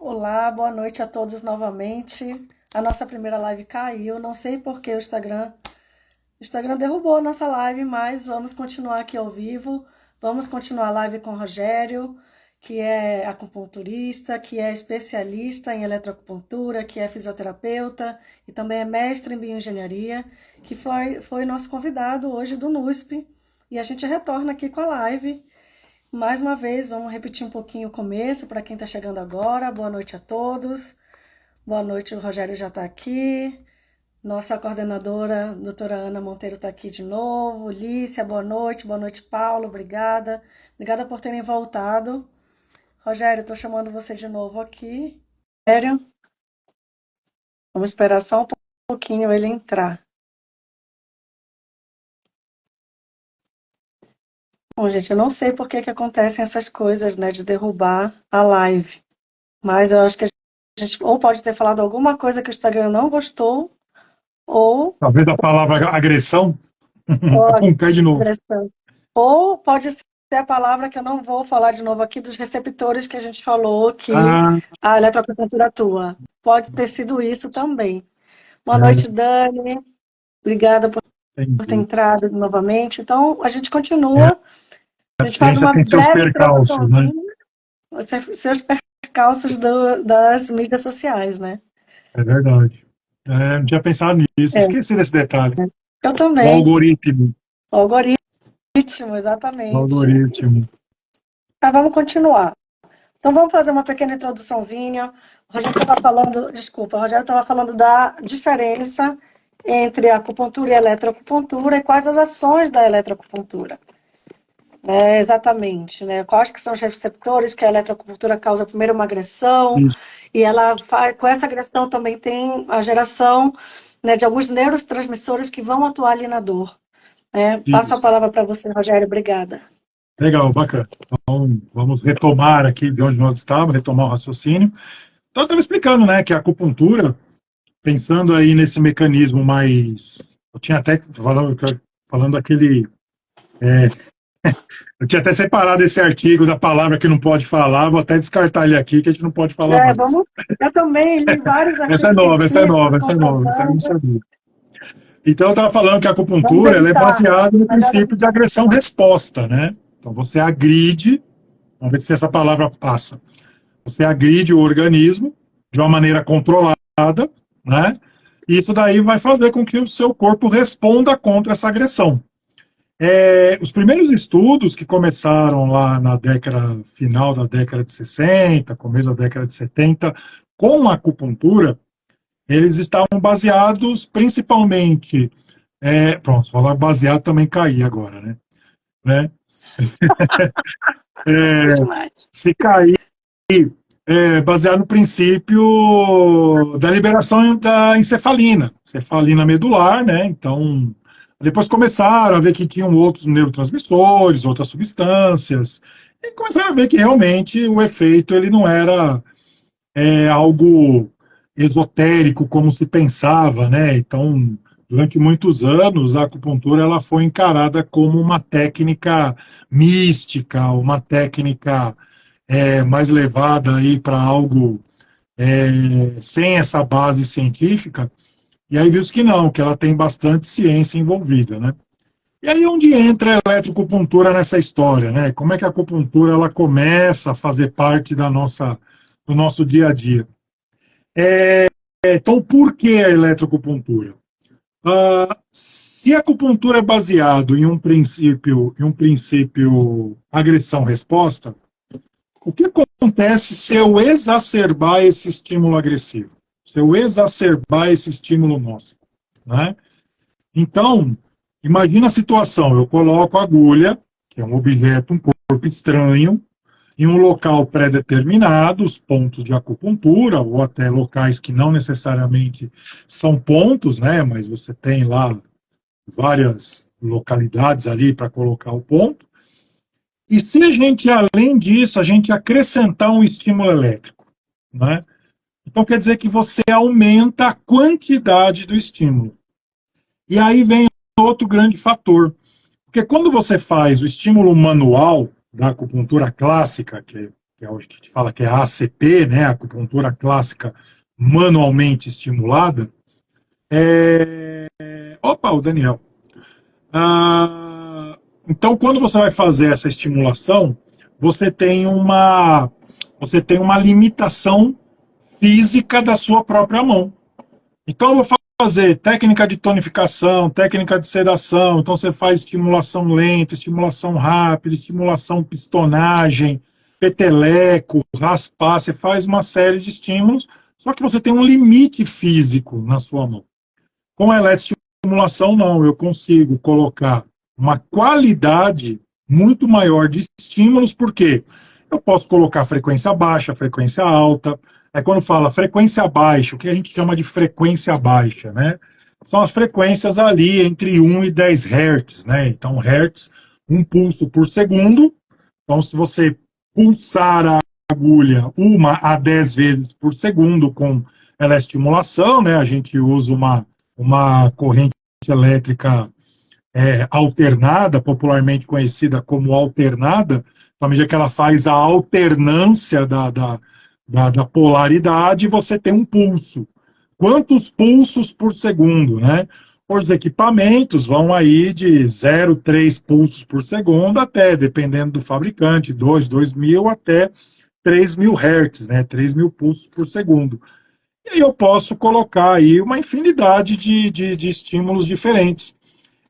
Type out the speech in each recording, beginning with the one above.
Olá, boa noite a todos novamente. A nossa primeira live caiu, não sei por que o Instagram derrubou a nossa live, mas vamos continuar aqui ao vivo. Vamos continuar a live com o Rogério, que é acupunturista, que é especialista em eletroacupuntura, que é fisioterapeuta e também é mestre em bioengenharia, que foi nosso convidado hoje do NUSP. E a gente retorna aqui com a live. Mais uma vez, vamos repetir um pouquinho o começo para quem está chegando agora. Boa noite a todos. Boa noite, o Rogério já está aqui. Nossa coordenadora, doutora Ana Monteiro, está aqui de novo. Lícia, boa noite. Boa noite, Paulo. Obrigada. Obrigada por terem voltado. Rogério, estou chamando você de novo aqui. Rogério, vamos esperar só um pouquinho ele entrar. Bom, gente, eu não sei por que acontecem essas coisas, né, de derrubar a live. Mas eu acho que a gente ou pode ter falado alguma coisa que o Instagram não gostou, ou, Talvez a palavra agressão. ou Cai de novo. agressão. Ou pode ser a palavra que eu não vou falar de novo aqui, dos receptores que a gente falou que Ah, a eletroacupuntura atua. Pode ter sido isso também. Boa noite, é, Dani. Obrigada por ter entendi. entrado novamente. Então, a gente É, continua. a A gente faz ciência uma tem seus breve percalços, né? introduçãozinha, seus percalços das mídias sociais, né? É verdade. Não tinha pensado nisso, É, esqueci desse detalhe. eu O também. algoritmo. O algoritmo, O exatamente. algoritmo. Tá, vamos continuar. Então vamos fazer uma pequena introduçãozinha. O Rogério estava falando, desculpa, o Rogério estava falando da diferença entre a acupuntura e a eletroacupuntura e quais as ações da eletroacupuntura. Exatamente, né? Quais que são os receptores que a eletroacupuntura causa primeiro uma agressão, Isso. e ela faz, com essa agressão também tem a geração, né, de alguns neurotransmissores que vão atuar ali na dor. Passo a Isso. palavra para você, Rogério, obrigada. Legal, bacana. Então, vamos retomar aqui de onde nós estávamos, retomar o raciocínio. Então, eu estava explicando, né, que a acupuntura, pensando aí nesse mecanismo mais. Eu tinha até falando aquele. Eu tinha até separado esse artigo da palavra que não pode falar, vou até descartar ele aqui, que a gente não pode falar mais. Vamos, eu também li vários Essa é artigos nova, essa é científicos nova, essa é nova, essa eu não comprovando. sabia. Então, eu estava falando que a Vamos acupuntura ela é evitar. baseada no Melhor princípio de evitar. agressão-resposta, né? Então, você agride, vamos ver se essa palavra passa. Você agride o organismo de uma maneira controlada, né? E isso daí vai fazer com que o seu corpo responda contra essa agressão. Os primeiros estudos que começaram lá na década, final da década de 60, começo da década de 70, com a acupuntura, eles estavam baseados principalmente. Pronto, falar baseado também cair agora, né? Foi É, demais. se cair, baseado no princípio da liberação da encefalina, encefalina medular, né? Então, depois começaram a ver que tinham outros neurotransmissores, outras substâncias, e começaram a ver que realmente o efeito ele não era algo esotérico como se pensava, né? Então, durante muitos anos, a acupuntura ela foi encarada como uma técnica mística, uma técnica mais levada aí para algo sem essa base científica. E aí viu que não, que ela tem bastante ciência envolvida, né? E aí onde entra a eletroacupuntura nessa história, né? Como é que a acupuntura ela começa a fazer parte do nosso dia a dia? Então, por que a eletroacupuntura? Se a acupuntura é baseado em um princípio agressão-resposta, o que acontece se eu exacerbar esse estímulo agressivo? Se eu exacerbar esse estímulo nocivo, né? Então, imagina a situação, eu coloco a agulha, que é um objeto, um corpo estranho, em um local pré-determinado, os pontos de acupuntura, ou até locais que não necessariamente são pontos, né, mas você tem lá várias localidades ali para colocar o ponto. E se a gente, além disso, a gente acrescentar um estímulo elétrico, né? Então quer dizer que você aumenta a quantidade do estímulo. E aí vem outro grande fator. Porque quando você faz o estímulo manual da acupuntura clássica, que que é o que a gente fala que é a ACP, né, a acupuntura clássica manualmente estimulada, opa, o Daniel. Ah, então, quando você vai fazer essa estimulação, você tem uma, você tem uma limitação física da sua própria mão. Então, eu vou fazer técnica de tonificação, técnica de sedação. Então, você faz estimulação lenta, estimulação rápida, estimulação pistonagem, peteleco, raspar. Você faz uma série de estímulos, só que você tem um limite físico na sua mão. Com a eletroestimulação, não. Eu consigo colocar uma qualidade muito maior de estímulos, porque eu posso colocar frequência baixa, frequência alta. É quando fala frequência baixa, o que a gente chama de frequência baixa, né? São as frequências ali entre 1 e 10 Hz, né? Então, Hertz, um pulso por segundo. Então, se você pulsar a agulha 1 a 10 vezes por segundo com ela estimulação, né? A gente usa uma corrente elétrica alternada, popularmente conhecida como alternada, à medida que ela faz a alternância da polaridade, você tem um pulso. Quantos pulsos por segundo, né? Os equipamentos vão aí de 0,3 pulsos por segundo até, dependendo do fabricante, 2.000 até 3.000 Hz, né? 3.000 pulsos por segundo. E aí eu posso colocar aí uma infinidade de estímulos diferentes.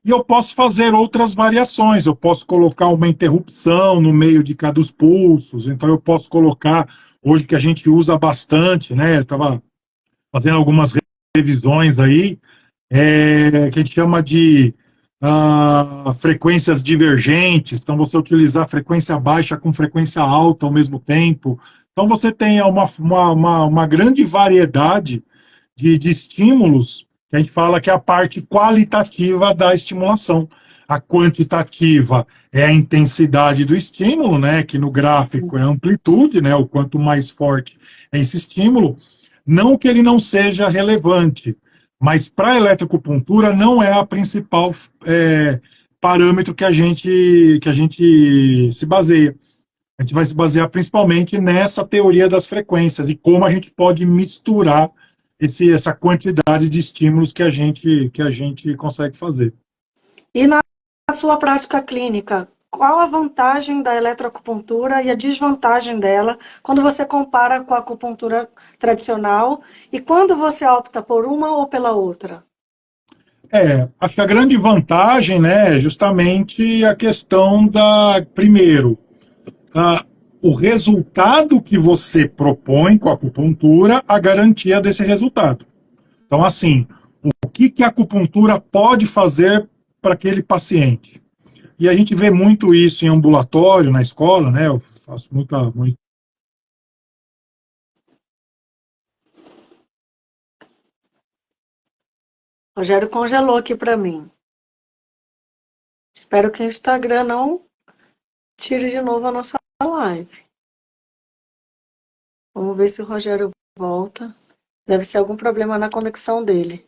E eu posso fazer outras variações. Eu posso colocar uma interrupção no meio de cada dos pulsos. Então eu posso colocar, hoje que a gente usa bastante, né? Eu estava fazendo algumas revisões aí, que a gente chama de frequências divergentes. Então você utilizar frequência baixa com frequência alta ao mesmo tempo. Então você tem uma grande variedade de estímulos, que a gente fala que é a parte qualitativa da estimulação. A quantitativa é a intensidade do estímulo, né, que no gráfico é a amplitude, né, o quanto mais forte é esse estímulo. Não que ele não seja relevante, mas para a eletroacupuntura não é a principal parâmetro que a gente se baseia. A gente vai se basear principalmente nessa teoria das frequências e como a gente pode misturar essa quantidade de estímulos que a gente consegue fazer. E na sua prática clínica, qual a vantagem da eletroacupuntura e a desvantagem dela quando você compara com a acupuntura tradicional e quando você opta por uma ou pela outra? Acho que a grande vantagem, né, é justamente a questão primeiro, ah, o resultado que você propõe com a acupuntura, a garantia desse resultado. Então, assim, o que a acupuntura pode fazer para aquele paciente? E a gente vê muito isso em ambulatório, na escola, né? Eu faço muito. Rogério congelou aqui para mim. Espero que o Instagram não tire de novo a nossa live. Vamos ver se o Rogério volta. Deve ser algum problema na conexão dele.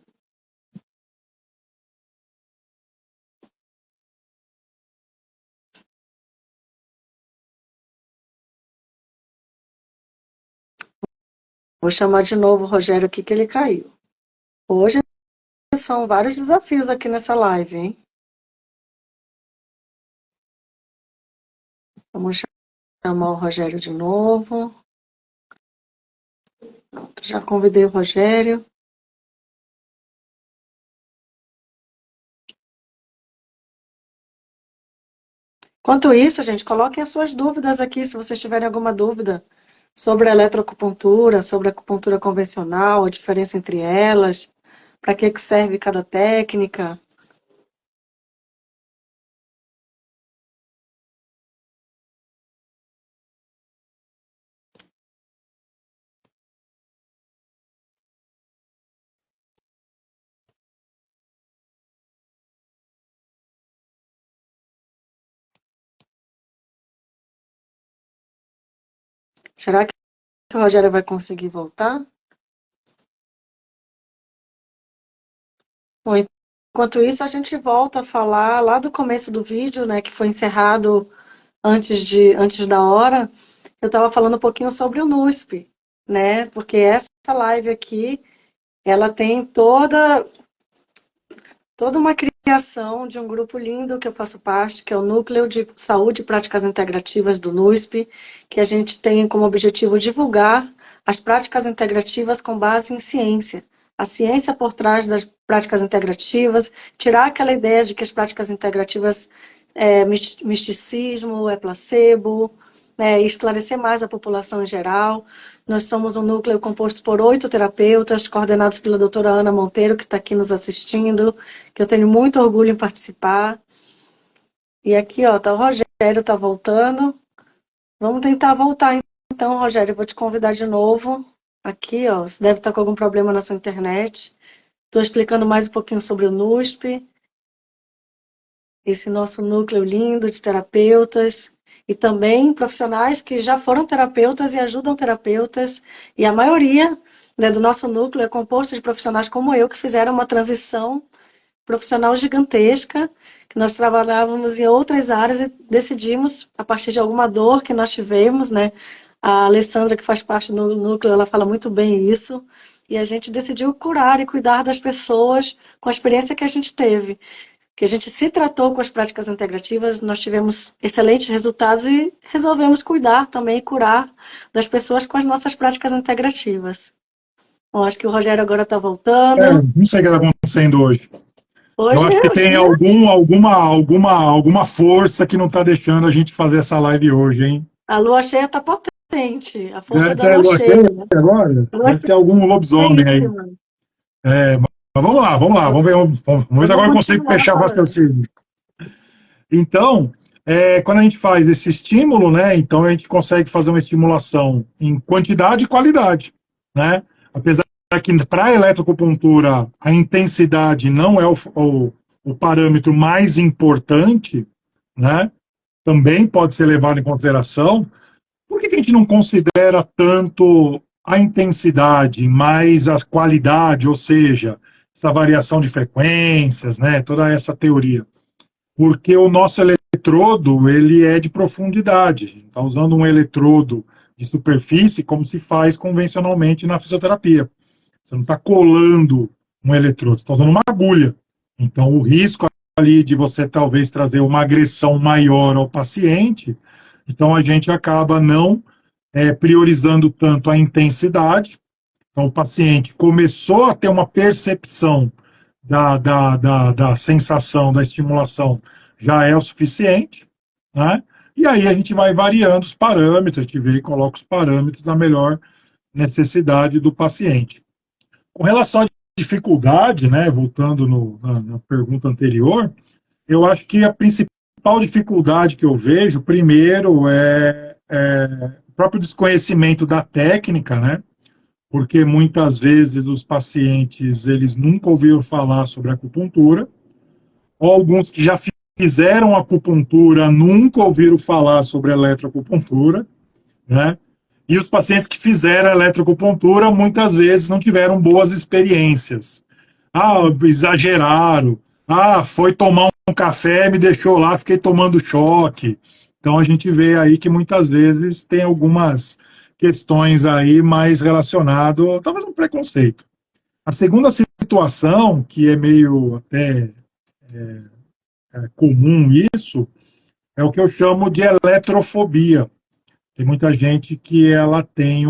Vou chamar de novo o Rogério aqui que ele caiu. Hoje são vários desafios aqui nessa live, hein? Vamos chamar o Rogério de novo. Pronto, já convidei o Rogério. Enquanto isso, gente, coloquem as suas dúvidas aqui, se vocês tiverem alguma dúvida sobre a eletroacupuntura, sobre a acupuntura convencional, a diferença entre elas, para que serve cada técnica. Será que o Rogério vai conseguir voltar? Bom, enquanto isso, a gente volta a falar lá do começo do vídeo, né, que foi encerrado antes da hora. eu estava falando um pouquinho sobre o NUSP, né? Porque essa live aqui, ela tem toda uma criação de um grupo lindo que eu faço parte, que é o Núcleo de Saúde e Práticas Integrativas do NUSP, que a gente tem como objetivo divulgar as práticas integrativas com base em ciência. A ciência por trás das práticas integrativas, tirar aquela ideia de que as práticas integrativas é misticismo, é placebo, esclarecer mais a população em geral. Nós somos um núcleo composto por 8 terapeutas, coordenados pela doutora Ana Monteiro, que está aqui nos assistindo, que eu tenho muito orgulho em participar. E aqui, ó, tá o Rogério, tá voltando. Vamos tentar voltar, então, Rogério, eu vou te convidar de novo. Aqui, ó, você deve estar com algum problema na sua internet. Estou explicando mais um pouquinho sobre o NUSP, esse nosso núcleo lindo de terapeutas, e também profissionais que já foram terapeutas e ajudam terapeutas, e a maioria, né, do nosso núcleo é composto de profissionais como eu, que fizeram uma transição profissional gigantesca, que nós trabalhávamos em outras áreas e decidimos, a partir de alguma dor que nós tivemos, né, a Alessandra, que faz parte do núcleo, ela fala muito bem isso, e a gente decidiu curar e cuidar das pessoas com a experiência que a gente teve, que a gente se tratou com as práticas integrativas, nós tivemos excelentes resultados e resolvemos cuidar também e curar das pessoas com as nossas práticas integrativas. Bom, acho que o Rogério agora está voltando. Não sei o que está acontecendo hoje. Eu Hoje acho que é o tem dia. alguma força que não está deixando a gente fazer essa live hoje, hein? A lua cheia está potente, a força Deve da ter lua lua cheia. cheia agora? A lua Deve ter algum lobisomem aí. cheíssima. Mas vamos ver Eu se vou agora eu consigo continuar fechar o falando. raciocínio. Então, quando a gente faz esse estímulo, né, então a gente consegue fazer uma estimulação em quantidade e qualidade, né? Apesar que para a eletroacupuntura a intensidade não é o parâmetro mais importante, né? Também pode ser levado em consideração. Por que a gente não considera tanto a intensidade, mais a qualidade, ou seja, essa variação de frequências, né? Toda essa teoria. Porque o nosso eletrodo ele é de profundidade. A gente está usando um eletrodo de superfície como se faz convencionalmente na fisioterapia. Você não está colando um eletrodo, você está usando uma agulha. Então, o risco ali de você talvez trazer uma agressão maior ao paciente, então a gente acaba não priorizando tanto a intensidade. Então, o paciente começou a ter uma percepção da sensação, da estimulação, já é o suficiente, né? E aí a gente vai variando os parâmetros, a gente vê e coloca os parâmetros da melhor necessidade do paciente. Com relação à dificuldade, né, voltando na pergunta anterior, eu acho que a principal dificuldade que eu vejo, primeiro, é o próprio desconhecimento da técnica, né? Porque muitas vezes os pacientes eles nunca ouviram falar sobre acupuntura, ou alguns que já fizeram acupuntura nunca ouviram falar sobre eletroacupuntura, né? E os pacientes que fizeram eletroacupuntura muitas vezes não tiveram boas experiências. Ah, exageraram. Ah, foi tomar um café, me deixou lá, fiquei tomando choque. Então a gente vê aí que muitas vezes tem algumas questões aí mais relacionadas, talvez um preconceito. A segunda situação, que é meio até comum isso, é o que eu chamo de eletrofobia. Tem muita gente que ela tem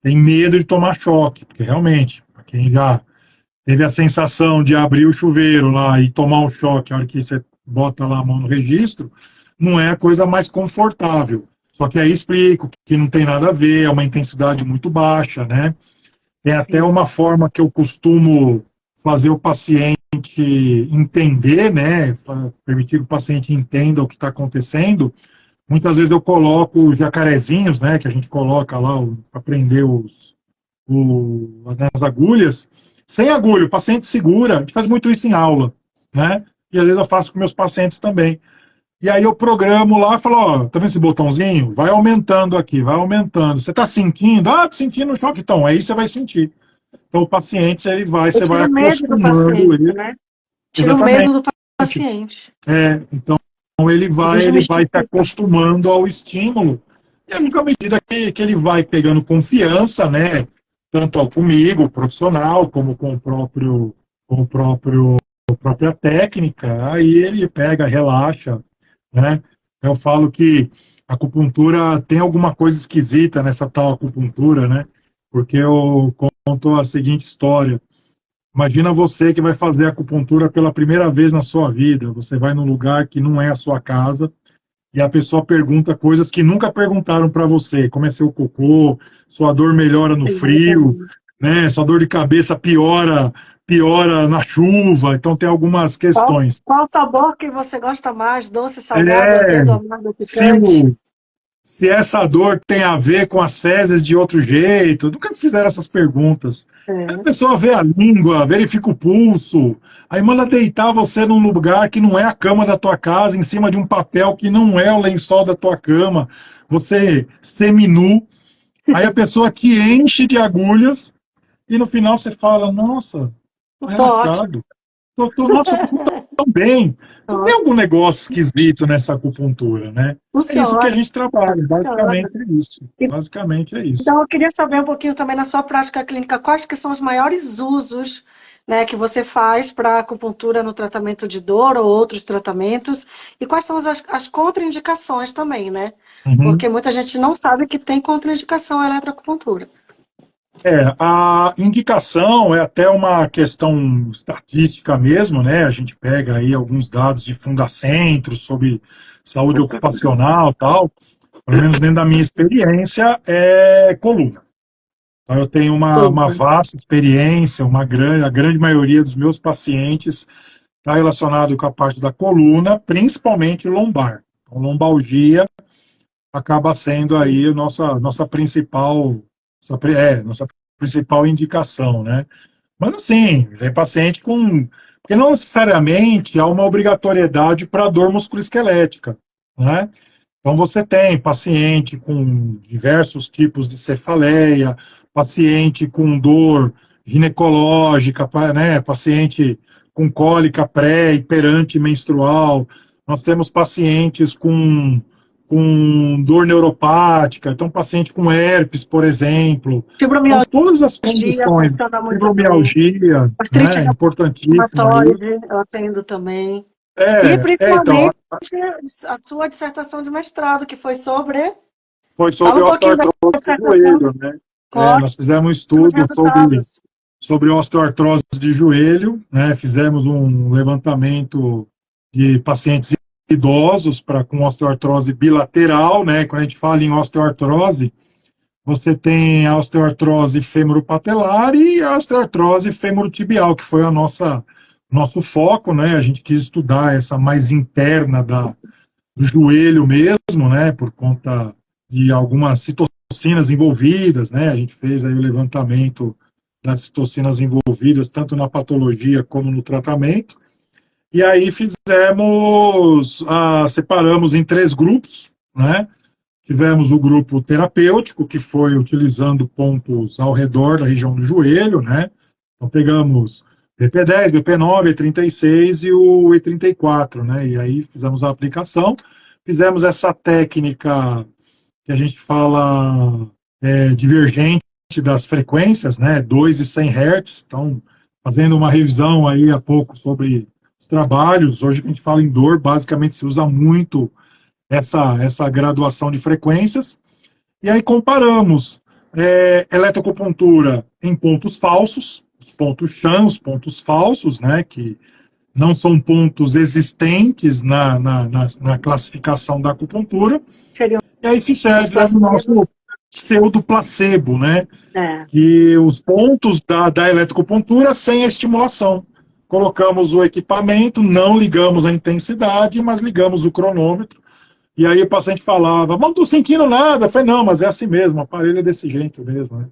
medo de tomar choque, porque realmente, para quem já teve a sensação de abrir o chuveiro lá e tomar um choque, a hora que você bota lá a mão no registro, não é a coisa mais confortável. Só que aí explico que não tem nada a ver, é uma intensidade muito baixa, né? Tem até Sim. uma forma que eu costumo fazer o paciente entender, né? Permitir que o paciente entenda o que está acontecendo. Muitas vezes eu coloco jacarezinhos, né? Que a gente coloca lá para prender as agulhas. Sem agulha, o paciente segura. A gente faz muito isso em aula, né? E às vezes eu faço com meus pacientes também. E aí eu programo lá e falo, ó, tá vendo esse botãozinho? Vai aumentando aqui, vai aumentando. Você tá sentindo? Ah, tô sentindo um choque. Então, aí você vai sentir. Então, o paciente, Eu você vai tiro o medo do acostumando paciente, ele. né? Tiro o Exatamente. medo do paciente. Então, ele vai se Desmistifica. acostumando ao estímulo. E aí, à medida que ele vai pegando confiança, né, tanto comigo, profissional, como com o próprio, a própria técnica, aí ele pega, relaxa, né? Eu falo que a acupuntura tem alguma coisa esquisita nessa tal acupuntura, né? Porque eu conto a seguinte história. Imagina você que vai fazer acupuntura pela primeira vez na sua vida. Você vai num lugar que não é a sua casa e a pessoa pergunta coisas que nunca perguntaram para você. Como é seu cocô, sua dor melhora no frio, Exatamente. né? Sua dor de cabeça piora na chuva. Então tem algumas questões. Qual sabor que você gosta mais? Doce, salgado, É, azedo, amargo, se, picante? se essa dor tem a ver com as fezes de outro jeito, nunca fizeram essas perguntas. Aí a É. pessoa vê a língua, verifica o pulso, aí manda deitar você num lugar que não é a cama da tua casa, em cima de um papel que não é o lençol da tua cama, você seminu, aí a pessoa te enche de agulhas e no final você fala, nossa, tô Tô ótimo. relaxado, nossa, eu tô tão bem. Não tem algum negócio esquisito nessa acupuntura, né? É isso que a Funciona, gente trabalha, funciona. basicamente é isso. Basicamente é isso. Então, eu queria saber um pouquinho também na sua prática clínica, quais que são os maiores usos, né, que você faz para acupuntura no tratamento de dor ou outros tratamentos, e quais são as contraindicações também, né? Uhum. Porque muita gente não sabe que tem contraindicação à eletroacupuntura. A indicação é até uma questão estatística mesmo, né? A gente pega aí alguns dados de Fundacentro sobre saúde ocupacional e tal, pelo menos dentro da minha experiência, é coluna. Então, eu tenho uma Tudo. vasta experiência, a grande maioria dos meus pacientes está relacionado com a parte da coluna, principalmente lombar. Então, lombalgia acaba sendo aí a nossa principal indicação, né? Mas assim, tem paciente com. Porque não necessariamente há uma obrigatoriedade para dor musculoesquelética, né? Então você tem paciente com diversos tipos de cefaleia, paciente com dor ginecológica, né? Paciente com cólica pré, hiperante menstrual. Nós temos pacientes com dor neuropática, então paciente com herpes, por exemplo. Então, Fibromialgia todas as condições, funciona muito bem. fibromialgia, Artrite né, importantíssimo aí. reumatoide, eu atendo também. E Então, principalmente a sua dissertação de mestrado, que foi sobre. foi Fala sobre um pouquinho da osteoartrose do dissertação. joelho, né? Nós Ótimos fizemos um estudo resultados. sobre osteoartrose de joelho, né? Fizemos um levantamento de pacientes idosos com osteoartrose bilateral, né? Quando a gente fala em osteoartrose, você tem a osteoartrose femoropatelar e a osteoartrose femorotibial, que foi nosso foco, né? A gente quis estudar essa mais interna do joelho mesmo, né? Por conta de algumas citocinas envolvidas, né? A gente fez aí o levantamento das citocinas envolvidas tanto na patologia como no tratamento. E aí separamos em 3 grupos, né? Tivemos o grupo terapêutico, que foi utilizando pontos ao redor da região do joelho, né? Então pegamos BP10, BP9, E36 e o E34, né? E aí fizemos a aplicação, fizemos essa técnica que a gente fala divergente das frequências, né? 2 e 100 Hz. Então, fazendo uma revisão aí há pouco sobre os trabalhos, hoje a gente fala em dor, basicamente se usa muito essa graduação de frequências, e aí comparamos eletroacupuntura em pontos falsos, os pontos chã, os pontos falsos, né, que não são pontos existentes na classificação da acupuntura, Seriam e aí os fizemos o nosso placebos. pseudo placebo, né, É. que os pontos da eletroacupuntura sem a estimulação. Colocamos o equipamento, não ligamos a intensidade, mas ligamos o cronômetro. E aí o paciente falava, mas não estou sentindo nada. Eu falei, não, mas é assim mesmo, o aparelho é desse jeito mesmo, né?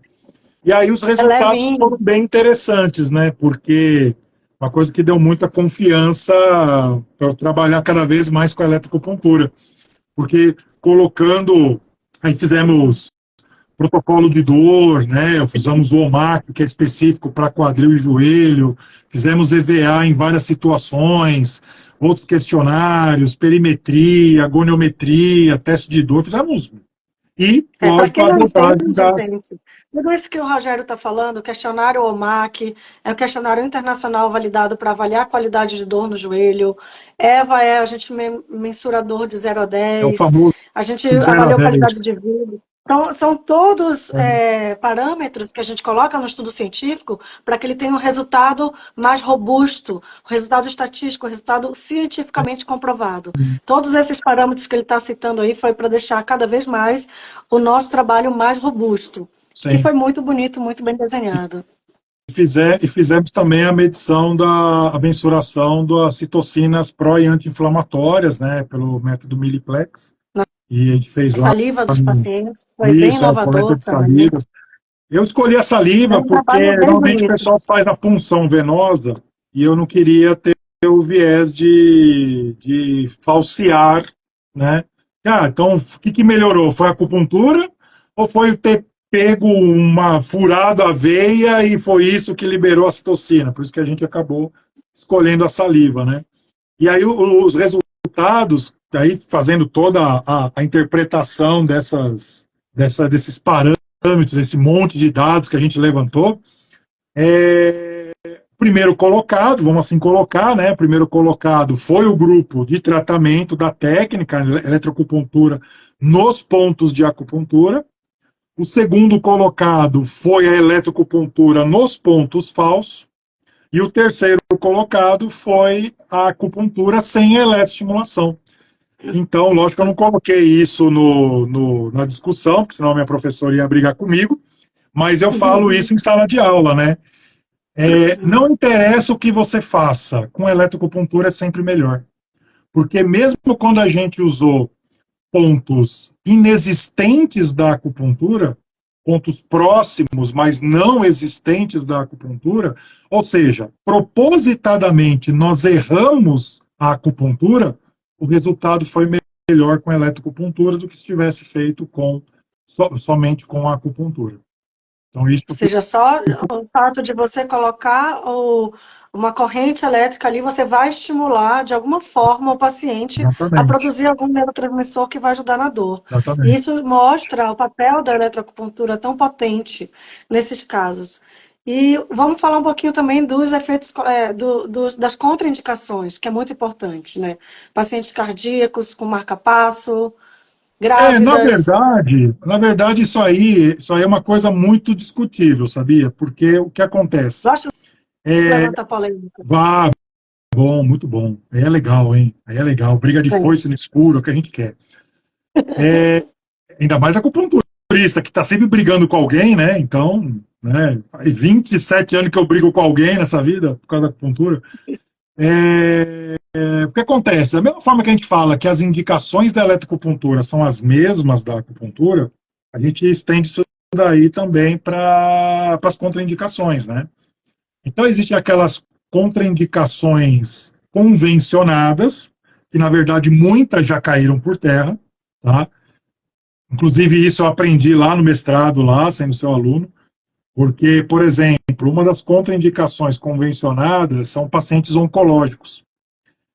E aí os É resultados levinho. foram bem interessantes, né? Porque uma coisa que deu muita confiança para eu trabalhar cada vez mais com a eletroacupuntura. Porque colocando, aí fizemos protocolo de dor, né? Fizemos o OMAC, que é específico para quadril e joelho, fizemos EVA em várias situações, outros questionários, perimetria, goniometria, teste de dor, fizemos e, Para lógico, quem a não dosagem entende, das... gente, tudo isso que o Rogério está falando, o questionário OMAC, é um questionário internacional validado para avaliar a qualidade de dor no joelho. EVA é a gente mensura dor de 0 a É o 10. famoso A gente 0 a avaliou qualidade 10. de vida. Então, são todos parâmetros que a gente coloca no estudo científico para que ele tenha um resultado mais robusto, um resultado estatístico, um resultado cientificamente comprovado. Todos esses parâmetros que ele está citando aí foi para deixar cada vez mais o nosso trabalho mais robusto. E Sim. foi muito bonito, muito bem desenhado. E fizemos também a medição a mensuração das citocinas pró e anti-inflamatórias, né, pelo método Milliplex. E a gente fez A lá saliva dos pacientes foi bem isso, a coleta inovador de também. salivas. Eu escolhi a É saliva um trabalho porque bem normalmente o bonito. pessoal faz a punção venosa e eu não queria ter o viés de falsear, né? Então, o que melhorou? Foi a acupuntura ou foi ter pego uma furada a veia e foi isso que liberou a citocina? Por isso que a gente acabou escolhendo a saliva, né? E aí os resultados, aí fazendo toda a interpretação desses parâmetros, esse monte de dados que a gente levantou, primeiro colocado, vamos assim colocar, né? Primeiro colocado foi o grupo de tratamento da técnica eletroacupuntura nos pontos de acupuntura. O segundo colocado foi a eletroacupuntura nos pontos falsos. E o terceiro colocado foi a acupuntura sem eletroestimulação. Então, lógico que eu não coloquei isso na discussão, porque senão a minha professora ia brigar comigo, mas eu falo isso em sala de aula, né? Não interessa o que você faça, com eletroacupuntura é sempre melhor. Porque mesmo quando a gente usou pontos inexistentes da acupuntura, pontos próximos, mas não existentes da acupuntura, ou seja, propositadamente nós erramos a acupuntura, o resultado foi melhor com a eletroacupuntura do que se tivesse feito somente com a acupuntura. Então, isso Ou seja, só o fato de você colocar uma corrente elétrica ali, você vai estimular de alguma forma o paciente a exatamente, produzir algum neurotransmissor que vai ajudar na dor. E exatamente. isso mostra o papel da eletroacupuntura tão potente nesses casos. E vamos falar um pouquinho também dos efeitos, das contraindicações, que é muito importante, né? Pacientes cardíacos com marca-passo, grávidas. Na verdade, isso aí é uma coisa muito discutível, sabia? Porque o que acontece? Gosto de levantar polêmica. Vá, bom, muito bom. Aí é legal, hein? Aí é legal. Briga de foice no escuro, é o que a gente quer. Ainda mais a acupunturista, que está sempre brigando com alguém, né? Então, né? Faz 27 anos que eu brigo com alguém nessa vida, por causa da acupuntura. O que acontece? Da mesma forma que a gente fala que as indicações da eletroacupuntura são as mesmas da acupuntura, a gente estende isso daí também para as contraindicações, né? Então, existem aquelas contraindicações convencionadas, que na verdade muitas já caíram por terra, tá? Inclusive, isso eu aprendi lá no mestrado, lá, sendo seu aluno, porque, por exemplo, uma das contraindicações convencionadas são pacientes oncológicos.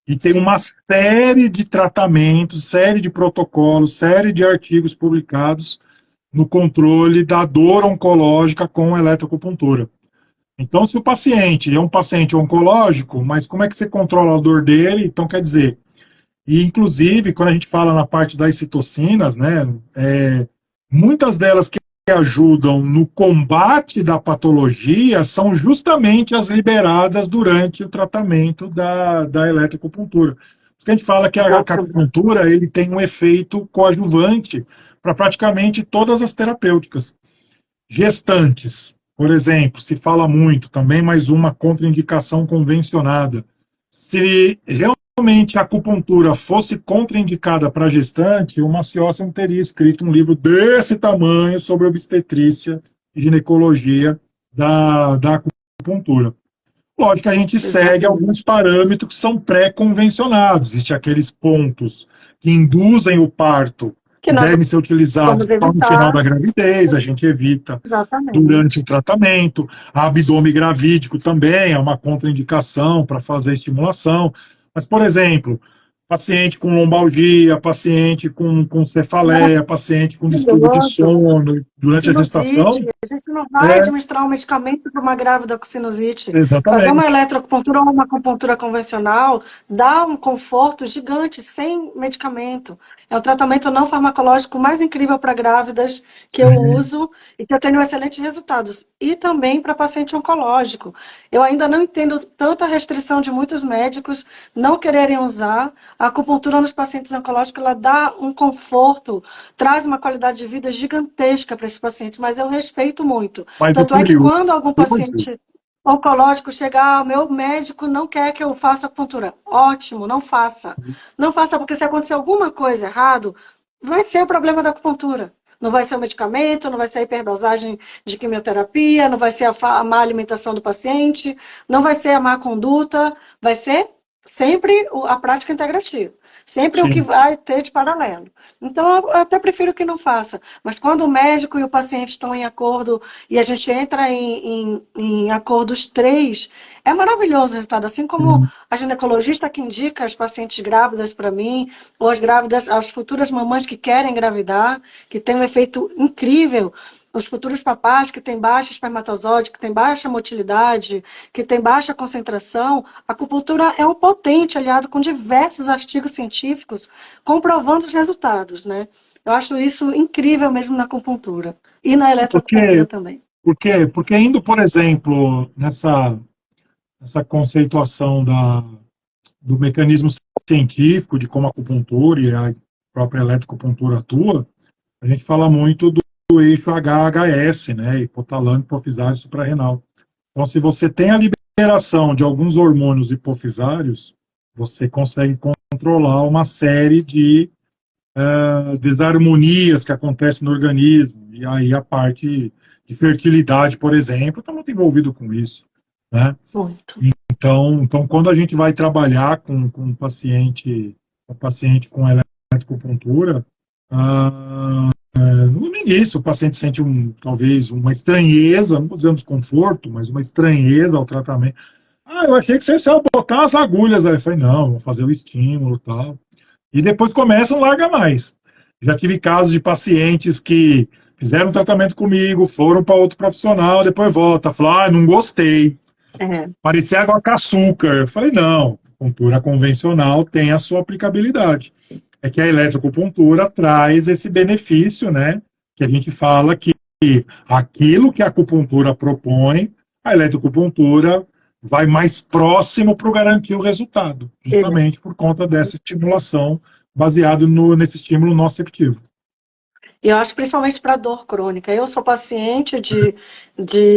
E tem Sim, uma série de tratamentos, série de protocolos, série de artigos publicados no controle da dor oncológica com eletroacupuntura. Então, se o paciente é um paciente oncológico, mas como é que você controla a dor dele? Então, quer dizer, e inclusive, quando a gente fala na parte das citocinas, né, muitas delas que ajudam no combate da patologia são justamente as liberadas durante o tratamento da eletroacupuntura. Porque a gente fala que a exatamente. acupuntura ele tem um efeito coadjuvante para praticamente todas as terapêuticas. Gestantes, por exemplo, se fala muito, também mais uma contraindicação convencionada. Se realmente a acupuntura fosse contraindicada para gestante, o Maciossi não teria escrito um livro desse tamanho sobre obstetrícia e ginecologia da acupuntura. Lógico que a gente segue Exatamente. alguns parâmetros que são pré-convencionados. Existem aqueles pontos que induzem o parto, Que que nós devem ser utilizados vamos só no final evitar. da gravidez, a gente evita durante o Exatamente. tratamento. Abdômen gravídico também é uma contraindicação para fazer a estimulação. Mas, por exemplo, paciente com lombalgia, paciente com cefaleia, paciente com distúrbio de sono durante a gestação. Sinusite, a gente não vai administrar um medicamento para uma grávida com sinusite. Fazer uma Exatamente. eletroacupuntura ou uma acupuntura convencional dá um conforto gigante, sem medicamento. É o tratamento não farmacológico mais incrível para grávidas que eu Sim. uso e que eu tenho excelentes resultados. E também para paciente oncológico. Eu ainda não entendo tanta restrição de muitos médicos não quererem usar. A acupuntura nos pacientes oncológicos, ela dá um conforto, traz uma qualidade de vida gigantesca para esses pacientes, mas eu respeito muito. Mas o Tanto é que curioso, quando algum paciente oncológico chegar, meu médico não quer que eu faça acupuntura. Ótimo, não faça. Não faça, porque se acontecer alguma coisa errado, vai ser o problema da acupuntura. Não vai ser o medicamento, não vai ser a hiperdosagem de quimioterapia, não vai ser a má alimentação do paciente, não vai ser a má conduta, vai ser sempre a prática integrativa. Sempre o que sim. vai ter de paralelo. Então, eu até prefiro que não faça. Mas quando o médico e o paciente estão em acordo e a gente entra em acordos três, é maravilhoso o resultado. Assim como a ginecologista que indica as pacientes grávidas para mim, ou as grávidas, as futuras mamães que querem engravidar, que tem um efeito incrível, os futuros papás que têm baixa espermatozoide, que têm baixa motilidade, que têm baixa concentração, a acupuntura é um potente aliado com diversos artigos científicos comprovando os resultados, né? Eu acho isso incrível mesmo na acupuntura e na eletroacupuntura Porque, também. porque indo, por exemplo, nessa conceituação do mecanismo científico de como a acupuntura e a própria eletroacupuntura atua, a gente fala muito do eixo HHS, né, hipotalâmico, hipofisário, suprarrenal. Então, se você tem a liberação de alguns hormônios hipofisários, você consegue controlar uma série de desarmonias que acontecem no organismo. E aí a parte de fertilidade, por exemplo, está muito envolvido com isso, né? Muito. Então, quando a gente vai trabalhar com um paciente com eletroacupuntura, no início o paciente sente talvez uma estranheza, não vou dizer um desconforto, mas uma estranheza ao tratamento. Ah, eu achei que você ia botar as agulhas. Aí eu falei, não, vou fazer o estímulo e tal. E depois começa, não larga mais. Já tive casos de pacientes que fizeram tratamento comigo, foram para outro profissional, depois volta, falaram, não gostei. É. Parecia água com açúcar. Eu falei, não, acupuntura convencional tem a sua aplicabilidade. É que a eletroacupuntura traz esse benefício, né? Que a gente fala que aquilo que a acupuntura propõe, a eletroacupuntura vai mais próximo para garantir o resultado, É. justamente por conta dessa estimulação baseado nesse estímulo nociceptivo. E eu acho principalmente para dor crônica. Eu sou paciente de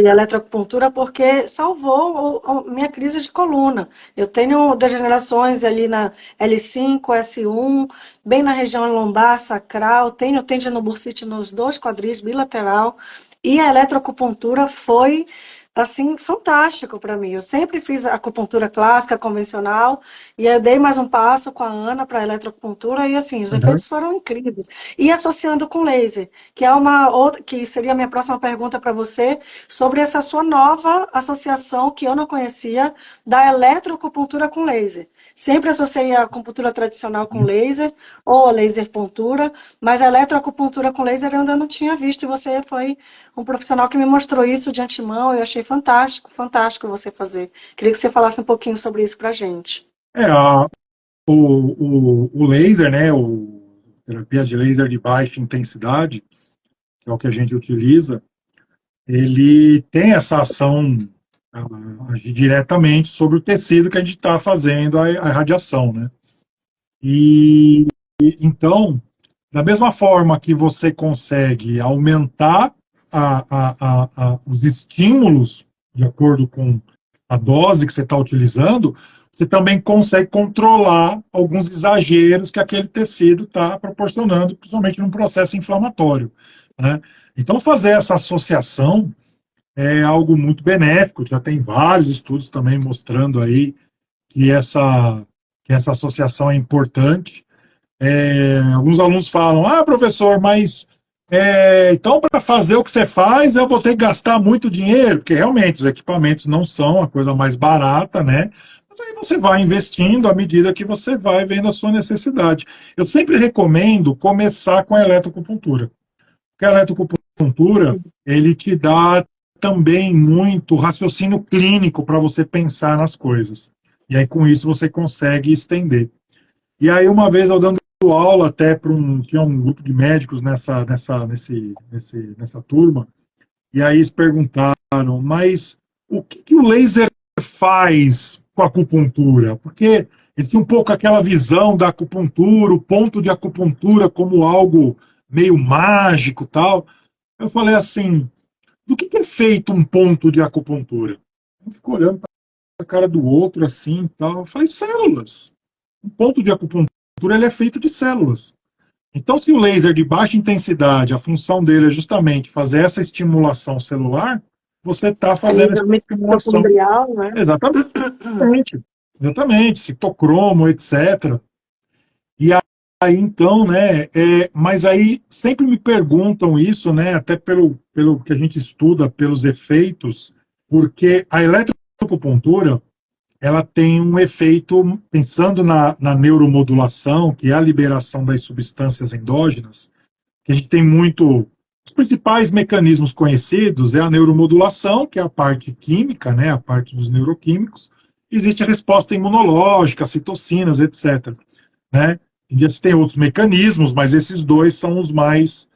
eletroacupuntura porque salvou minha crise de coluna. Eu tenho degenerações ali na L5, S1, bem na região lombar, sacral, tenho tendinobursite nos dois quadris, bilateral, e a eletroacupuntura foi assim fantástico para mim. Eu sempre fiz acupuntura clássica, convencional, e eu dei mais um passo com a Ana para a eletroacupuntura e assim, os Uhum. efeitos foram incríveis. E associando com laser, que é uma outra, que seria a minha próxima pergunta para você, sobre essa sua nova associação que eu não conhecia da eletroacupuntura com laser. Sempre associei a acupuntura tradicional com laser ou a laser pontura, mas a eletroacupuntura com laser eu ainda não tinha visto e você foi um profissional que me mostrou isso de antemão. Eu achei fantástico, fantástico você fazer. Queria que você falasse um pouquinho sobre isso pra gente. É, o laser, né, terapia de laser de baixa intensidade, que é o que a gente utiliza, ele tem essa ação agir diretamente sobre o tecido que a gente está fazendo a radiação, né? E então, da mesma forma que você consegue aumentar os estímulos de acordo com a dose que você está utilizando, você também consegue controlar alguns exageros que aquele tecido está proporcionando, principalmente num processo inflamatório, né? Então, fazer essa associação é algo muito benéfico. Já tem vários estudos também mostrando aí que essa associação é importante. Alguns alunos falam, professor, mas então para fazer o que você faz eu vou ter que gastar muito dinheiro, porque realmente os equipamentos não são a coisa mais barata, né? Mas aí você vai investindo à medida que você vai vendo a sua necessidade. Eu sempre recomendo começar com a eletroacupuntura. Porque a eletroacupuntura, Sim. ele te dá também muito raciocínio clínico para você pensar nas coisas. E aí com isso você consegue estender. E aí uma vez eu dando aula até para tinha um grupo de médicos nessa turma, e aí eles perguntaram, mas o que, que o laser faz com a acupuntura? Porque ele tinha um pouco aquela visão da acupuntura, o ponto de acupuntura como algo meio mágico tal. Eu falei assim, do que é feito um ponto de acupuntura? Um ficou olhando para a cara do outro assim tal. Eu falei, células. Um ponto de acupuntura ele é feito de células. Então, se o laser de baixa intensidade, a função dele é justamente fazer essa estimulação celular, você está A fazendo essa nível estimulação. mitocondrial, né? Exatamente. Exatamente. Citocromo, etc. E aí, então, né, mas aí sempre me perguntam isso, né, até pelo que a gente estuda, pelos efeitos, porque a eletroacupuntura, ela tem um efeito, pensando na neuromodulação, que é a liberação das substâncias endógenas, que a gente tem muito. Os principais mecanismos conhecidos é a neuromodulação, que é a parte química, né, a parte dos neuroquímicos. Existe a resposta imunológica, citocinas, etc. Né? E tem outros mecanismos, mas esses dois são os mais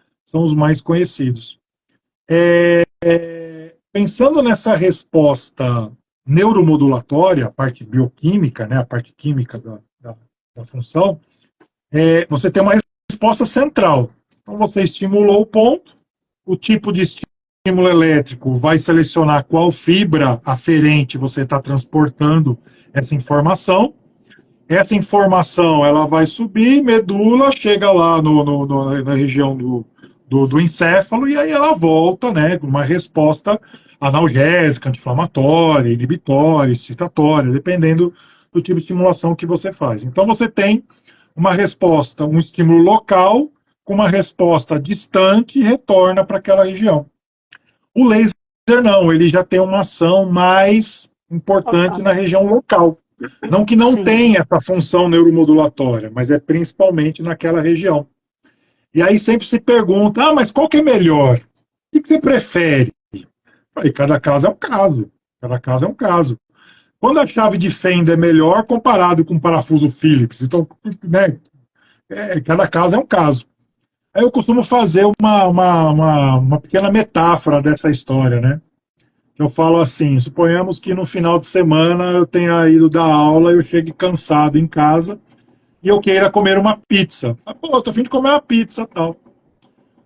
conhecidos. Pensando nessa resposta neuromodulatória, a parte bioquímica, né, a parte química da função, você tem uma resposta central. Então, você estimulou o ponto, o tipo de estímulo elétrico vai selecionar qual fibra aferente você está transportando essa informação. Essa informação ela vai subir, medula, chega lá na região do encéfalo e aí ela volta, né, com uma resposta analgésica, anti-inflamatória, inibitória, excitatória, dependendo do tipo de estimulação que você faz. Então você tem uma resposta, um estímulo local com uma resposta distante e retorna para aquela região. O laser não, ele já tem uma ação mais importante na região local. Não que não Sim. tenha essa função neuromodulatória, mas é principalmente naquela região. E aí sempre se pergunta, mas qual que é melhor? O que você prefere? Falei, cada caso é um caso. Cada caso é um caso. Quando a chave de fenda é melhor comparado com o parafuso Phillips, então, né, cada caso é um caso. Aí eu costumo fazer uma pequena metáfora dessa história, né? Eu falo assim, suponhamos que no final de semana eu tenha ido dar aula, eu chegue cansado em casa e eu queira comer uma pizza. Pô, eu tô a fim de comer uma pizza tal.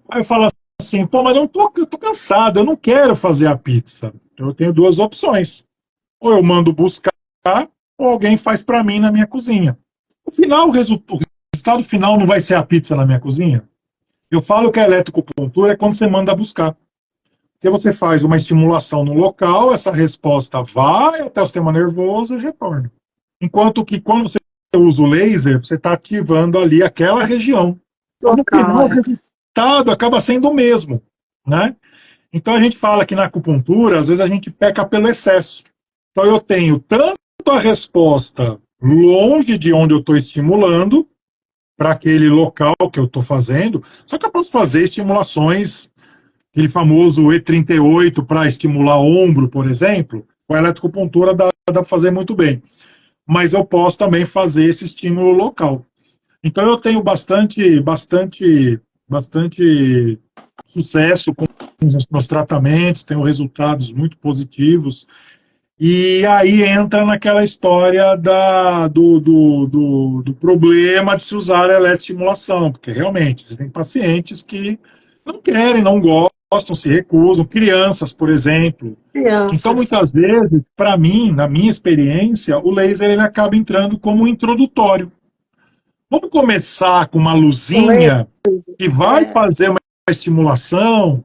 Aí eu falo assim, pô, mas eu tô cansado, eu não quero fazer a pizza. Eu tenho duas opções. Ou eu mando buscar, ou alguém faz para mim na minha cozinha. No final, o resultado final não vai ser a pizza na minha cozinha. Eu falo que a eletroacupuntura é quando você manda buscar. Porque você faz uma estimulação no local, essa resposta vai até o sistema nervoso e retorna. Enquanto que quando você usa o laser, você está ativando ali aquela região. Então, no final, o resultado acaba sendo o mesmo, né? Então a gente fala que na acupuntura, às vezes a gente peca pelo excesso. Então eu tenho tanto a resposta longe de onde eu estou estimulando, para aquele local que eu estou fazendo, só que eu posso fazer estimulações, aquele famoso E38 para estimular ombro, por exemplo, com a eletroacupuntura dá para fazer muito bem. Mas eu posso também fazer esse estímulo local. Então eu tenho bastante sucesso com os meus tratamentos, tenho resultados muito positivos. E aí entra naquela história do problema de se usar a eletroestimulação, porque realmente você tem pacientes que não querem, não gostam, se recusam, crianças, por exemplo. Então, Crianças. muitas vezes, para mim, na minha experiência, o laser ele acaba entrando como um introdutório. Vamos começar com uma luzinha que vai fazer uma estimulação.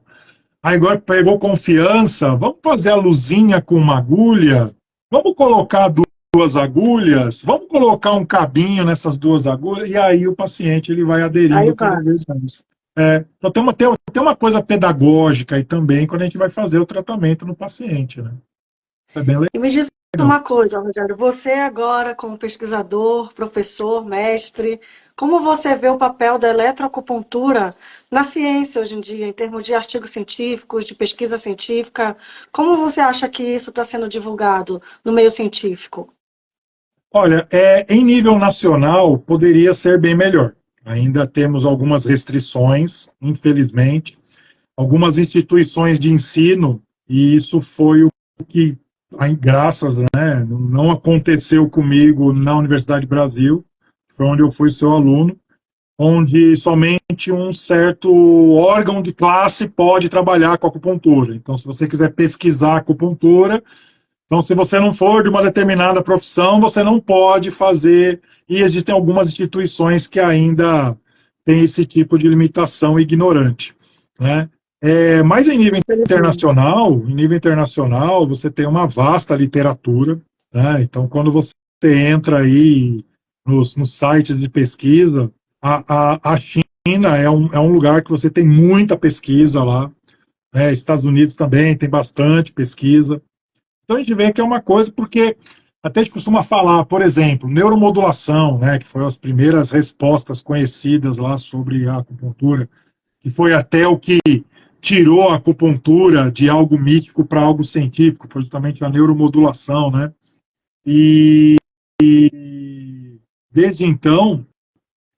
Aí agora pegou confiança, vamos fazer a luzinha com uma agulha, vamos colocar duas agulhas, vamos colocar um cabinho nessas duas agulhas, e aí o paciente ele vai aderindo cada vez mais. Então tem uma coisa pedagógica aí também quando a gente vai fazer o tratamento no paciente, né? Isso é bem legal. E me diz legal. uma coisa, Rogério. Você agora, como pesquisador, professor, mestre, como você vê o papel da eletroacupuntura na ciência hoje em dia, em termos de artigos científicos, de pesquisa científica? Como você acha que isso está sendo divulgado no meio científico? Olha, em nível nacional, poderia ser bem melhor. Ainda temos algumas restrições, infelizmente, algumas instituições de ensino, e isso foi o que, graças, né, não aconteceu comigo na Universidade do Brasil, que foi onde eu fui seu aluno, onde somente um certo órgão de classe pode trabalhar com acupuntura. Então, se você quiser pesquisar acupuntura, então, se você não for de uma determinada profissão, você não pode fazer, e existem algumas instituições que ainda têm esse tipo de limitação ignorante, né? Mas Infelizmente. em nível internacional, você tem uma vasta literatura, né? Então, quando você entra aí nos sites de pesquisa, a China é um lugar que você tem muita pesquisa lá, né? Estados Unidos também tem bastante pesquisa. Então a gente vê que é uma coisa, porque até a gente costuma falar, por exemplo, neuromodulação, né, que foi as primeiras respostas conhecidas lá sobre a acupuntura, que foi até o que tirou a acupuntura de algo mítico para algo científico, foi justamente a neuromodulação, né? E desde então,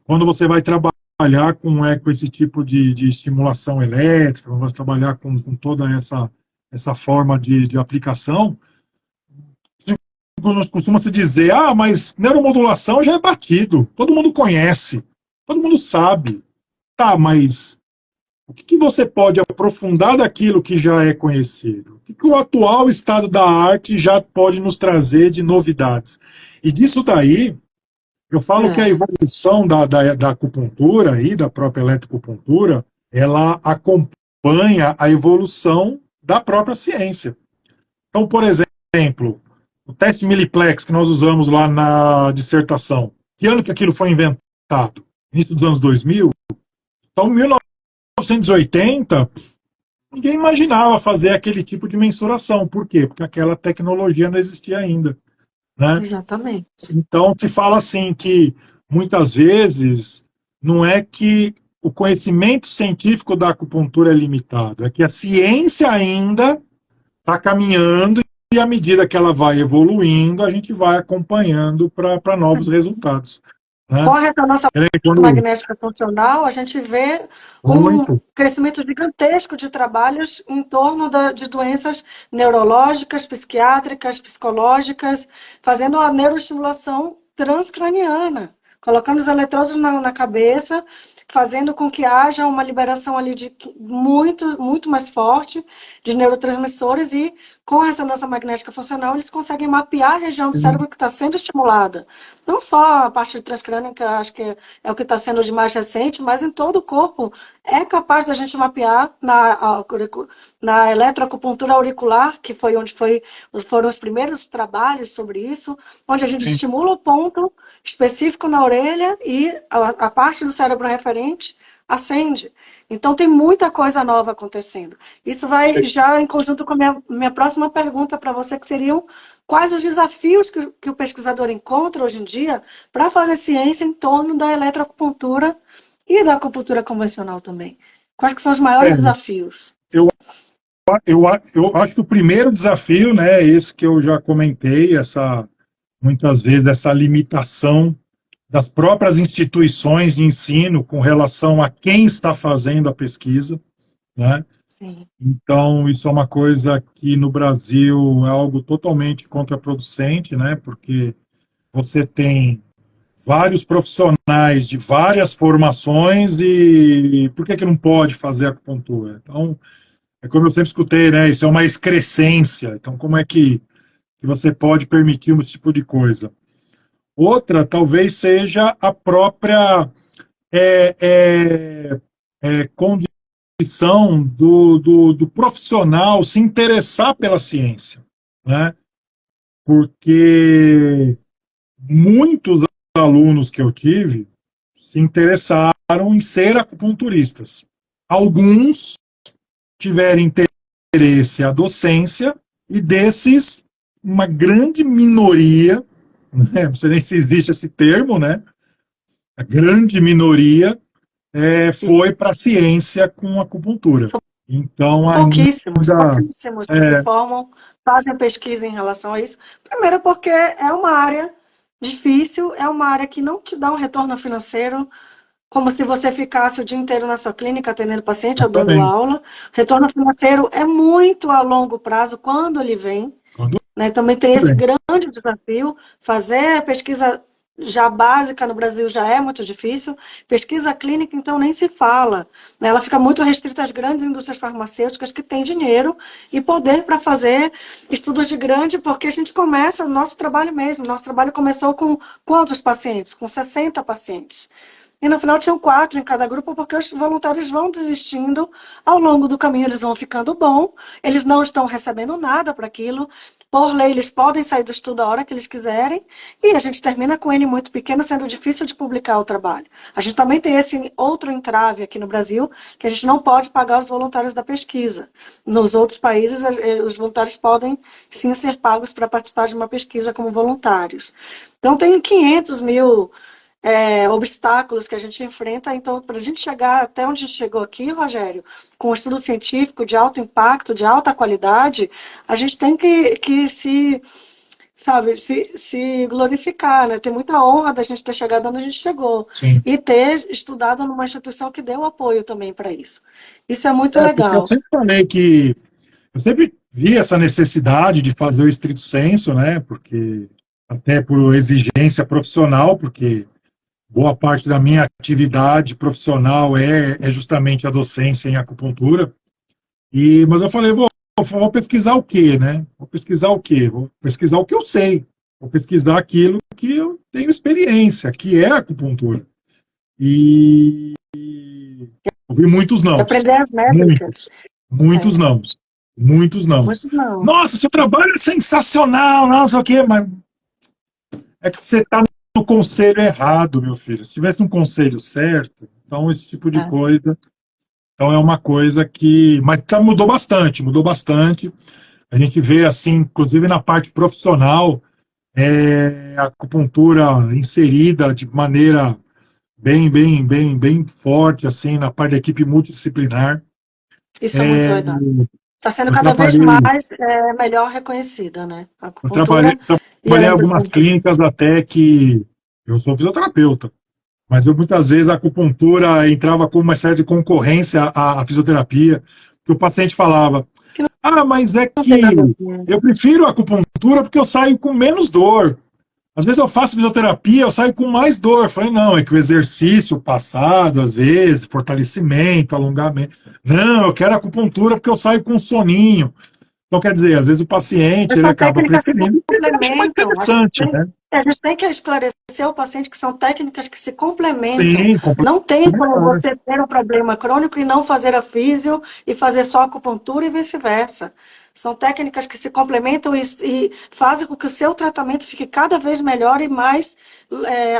quando você vai trabalhar com esse tipo de estimulação elétrica, quando você vai trabalhar com toda essa forma de aplicação, costuma se dizer, mas neuromodulação já é batido, todo mundo conhece, todo mundo sabe. Tá, mas o que você pode aprofundar daquilo que já é conhecido? O que o atual estado da arte já pode nos trazer de novidades? E disso daí, eu falo que a É, evolução da acupuntura e da própria eletroacupuntura, ela acompanha a evolução da própria ciência. Então, por exemplo, o teste Milliplex que nós usamos lá na dissertação, que ano que aquilo foi inventado? Início dos anos 2000? Então, em 1980, ninguém imaginava fazer aquele tipo de mensuração. Por quê? Porque aquela tecnologia não existia ainda, né? exatamente. Então, se fala assim que muitas vezes não é que o conhecimento científico da acupuntura é limitado, é que a ciência ainda está caminhando e à medida que ela vai evoluindo, a gente vai acompanhando para novos resultados, Com né? a ressonância Quando, magnética funcional, a gente vê um muito, crescimento gigantesco de trabalhos em torno de doenças neurológicas, psiquiátricas, psicológicas, fazendo a neuroestimulação transcraniana, colocando os eletrodos na cabeça, fazendo com que haja uma liberação ali de muito, muito mais forte de neurotransmissores e com a ressonância magnética funcional eles conseguem mapear a região do cérebro que está sendo estimulada. Não só a parte transcrânica, acho que é o que está sendo de mais recente, mas em todo o corpo é capaz da gente mapear na eletroacupuntura auricular, que foi foram os primeiros trabalhos sobre isso, onde a gente sim, estimula o ponto específico na orelha e a parte do cérebro referente acende. Então tem muita coisa nova acontecendo. Isso vai sim. já em conjunto com a minha próxima pergunta para você, que seriam quais os desafios que o pesquisador encontra hoje em dia para fazer ciência em torno da eletroacupuntura e da acupuntura convencional também. Quais que são os É, maiores desafios? eu, eu acho que o primeiro desafio, né, esse que eu já comentei, muitas vezes essa limitação das próprias instituições de ensino com relação a quem está fazendo a pesquisa, né? Sim, Então, isso é uma coisa que no Brasil é algo totalmente contraproducente, né? Porque você tem vários profissionais de várias formações e por que não pode fazer acupuntura? Então, é como eu sempre escutei, né? Isso é uma excrescência. Então, como é que você pode permitir um tipo de coisa? Outra, talvez seja a própria é, é, condição do profissional se interessar pela ciência, né? Porque muitos alunos que eu tive se interessaram em ser acupunturistas. Alguns tiveram interesse à docência e desses uma grande minoria, né, não sei nem se existe esse termo, né? A grande minoria foi para a ciência com acupuntura. Então, ainda. Pouquíssimos que se É, formam, fazem pesquisa em relação a isso. Primeiro, porque é uma área difícil, é uma área que não te dá um retorno financeiro, como se você ficasse o dia inteiro na sua clínica atendendo paciente ou dando exatamente. aula. Retorno financeiro é muito a longo prazo, quando ele vem. Quando Né? Também tem esse vem. grande desafio, fazer pesquisa já básica no Brasil já é muito difícil, pesquisa clínica então nem se fala, né? Ela fica muito restrita às grandes indústrias farmacêuticas que têm dinheiro e poder para fazer estudos de grande, porque a gente começa o nosso trabalho mesmo, nosso trabalho começou com quantos pacientes? Com 60 pacientes. E no final tinham 4 em cada grupo, porque os voluntários vão desistindo, ao longo do caminho eles vão ficando bom, eles não estão recebendo nada para aquilo, por lei eles podem sair do estudo a hora que eles quiserem, e a gente termina com ele muito pequeno, sendo difícil de publicar o trabalho. A gente também tem esse outro entrave aqui no Brasil, que a gente não pode pagar os voluntários da pesquisa. Nos outros países, os voluntários podem sim ser pagos para participar de uma pesquisa como voluntários. Então tem 500 mil obstáculos que a gente enfrenta. Então, para a gente chegar até onde a gente chegou aqui, Rogério, com um estudo científico de alto impacto, de alta qualidade, a gente tem que se glorificar, né? Ter muita honra da gente ter chegado onde a gente chegou. Sim. E ter estudado numa instituição que deu apoio também para isso. Isso é muito Porque eu legal. sempre falei que eu sempre vi essa necessidade de fazer o estrito sensu, né? Porque até por exigência profissional, porque boa parte da minha atividade profissional é justamente a docência em acupuntura. Mas eu falei, vou pesquisar o quê, né? Vou pesquisar o quê? Vou pesquisar o que eu sei. Vou pesquisar aquilo que eu tenho experiência, que é a acupuntura. E ouvi muitos nãos. Aprender as métricas. Muitos. Muitos É, nãos. Muitos nãos. muitos não. Nossa, seu trabalho é sensacional, não sei o quê, mas é que você está no conselho errado, meu filho. Se tivesse um conselho certo, então esse tipo de É. coisa. Então é uma coisa que. Mas mudou bastante, mudou bastante. A gente vê, assim, inclusive na parte profissional, a acupuntura inserida de maneira bem forte, assim, na parte da equipe multidisciplinar. Isso é muito É, legal. Está sendo eu cada vez trabalhei, mais melhor reconhecida, né? A eu trabalhei, acupuntura e a trabalhei em algumas acupuntura. clínicas até que eu sou fisioterapeuta, mas eu muitas vezes a acupuntura entrava como uma série de concorrência à fisioterapia, que o paciente falava, Que não, mas é não tem que nada a ver. eu prefiro a acupuntura porque eu saio com menos dor. Às vezes eu faço fisioterapia, eu saio com mais dor. Eu falei, não, é que o exercício passado, às vezes, fortalecimento, alongamento. Não, eu quero acupuntura porque eu saio com soninho. Então, quer dizer, às vezes o paciente Mas ele são acaba técnicas que preferindo porque ele acha mais complementam. interessante, né? A gente tem que esclarecer o paciente que são técnicas que se complementam. Sim, Não tem como complementar. você ter um problema crônico e não fazer a físio e fazer só acupuntura e vice-versa. São técnicas que se complementam e fazem com que o seu tratamento fique cada vez melhor e mais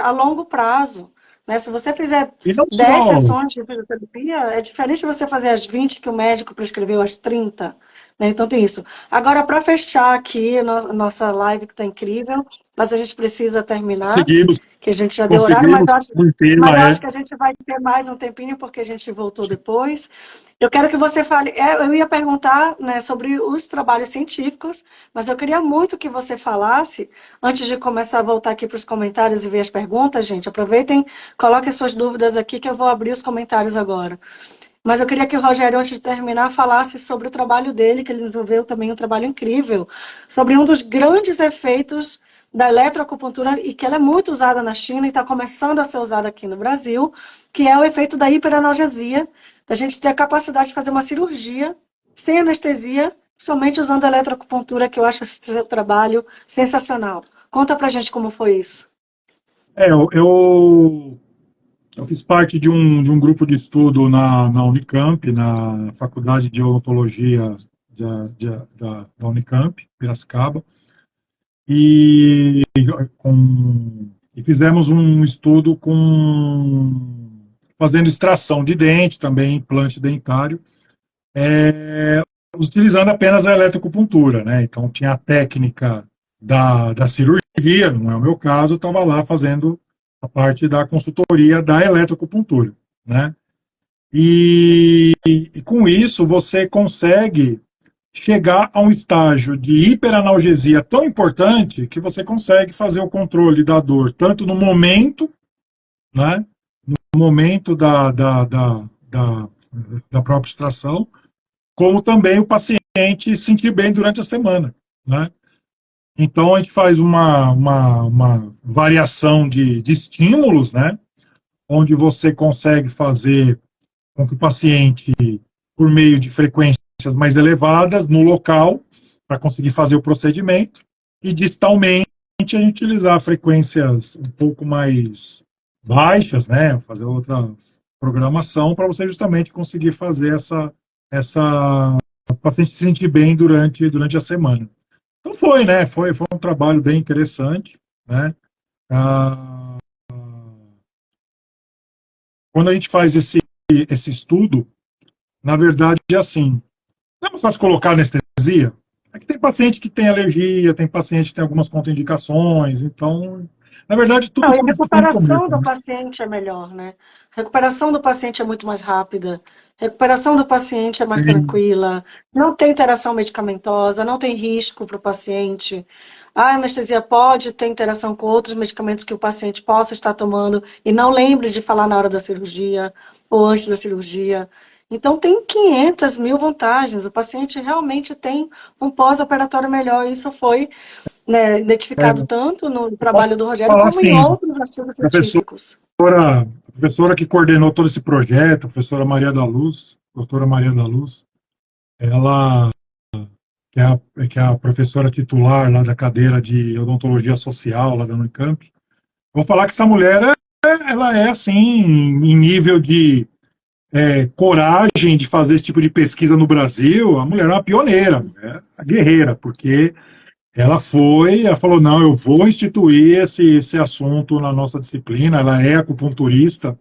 a longo prazo. Né? Se você fizer E não 10 só. sessões de fisioterapia, é diferente de você fazer as 20 que o médico prescreveu, as 30. Né? Então tem isso. Agora, para fechar aqui nossa live que está incrível, mas a gente precisa terminar, Conseguimos, que a gente já deu horário, conseguimos mas mantê-la, eu acho que a gente vai ter mais um tempinho, porque a gente voltou depois. Eu quero que você fale, eu ia perguntar, né, sobre os trabalhos científicos, mas eu queria muito que você falasse, antes de começar a voltar aqui para os comentários e ver as perguntas, gente, aproveitem, coloquem suas dúvidas aqui, que eu vou abrir os comentários agora. Mas eu queria que o Rogério, antes de terminar, falasse sobre o trabalho dele, que ele desenvolveu também um trabalho incrível, sobre um dos grandes efeitos da eletroacupuntura, e que ela é muito usada na China e está começando a ser usada aqui no Brasil, que é o efeito da hiperanalgesia, da gente ter a capacidade de fazer uma cirurgia sem anestesia, somente usando a eletroacupuntura, que eu acho esse seu trabalho sensacional. Conta pra gente como foi isso. Eu fiz parte de um grupo de estudo na Unicamp, na Faculdade de Odontologia da Unicamp, Piracicaba, e, e fizemos um estudo fazendo extração de dente, também implante dentário, utilizando apenas a eletroacupuntura, né? Então tinha a técnica da cirurgia, não é o meu caso, eu estava lá fazendo a parte da consultoria da eletroacupuntura, né? E com isso você consegue chegar a um estágio de hiperanalgesia tão importante que você consegue fazer o controle da dor tanto no momento, né? No momento da própria extração, como também o paciente sentir bem durante a semana, né? Então a gente faz uma variação de estímulos, né? Onde você consegue fazer com que o paciente, por meio de frequências mais elevadas no local, para conseguir fazer o procedimento, e distalmente a gente utilizar frequências um pouco mais baixas, né? Fazer outra programação para você justamente conseguir fazer essa o paciente se sentir bem durante a semana. Então foi, né? Foi um trabalho bem interessante, né? Ah, quando a gente faz esse estudo, na verdade é assim, não é mais fácil colocar anestesia? É que tem paciente que tem alergia, tem paciente que tem algumas contraindicações, então, na verdade, Não, tudo e a tem no recuperação começo, do né? paciente é melhor, né? A recuperação do paciente é muito mais rápida. A recuperação do paciente é mais Sim, tranquila. Não tem interação medicamentosa, não tem risco para o paciente. A anestesia pode ter interação com outros medicamentos que o paciente possa estar tomando e não lembre de falar na hora da cirurgia ou antes da cirurgia. Então, tem 500 mil vantagens. O paciente realmente tem um pós-operatório melhor. Isso foi, né, é, identificado tanto no eu posso trabalho do Rogério falar como em assim, outros artigos professor, científicos. a professora que coordenou todo esse projeto, a professora Maria da Luz, doutora Maria da Luz, ela que é a professora titular lá da cadeira de odontologia social lá da Unicamp. Vou falar que essa mulher, ela é assim, em nível de coragem de fazer esse tipo de pesquisa no Brasil, a mulher é uma pioneira, é uma guerreira, porque ela falou, não, eu vou instituir esse assunto na nossa disciplina, ela é acupunturista,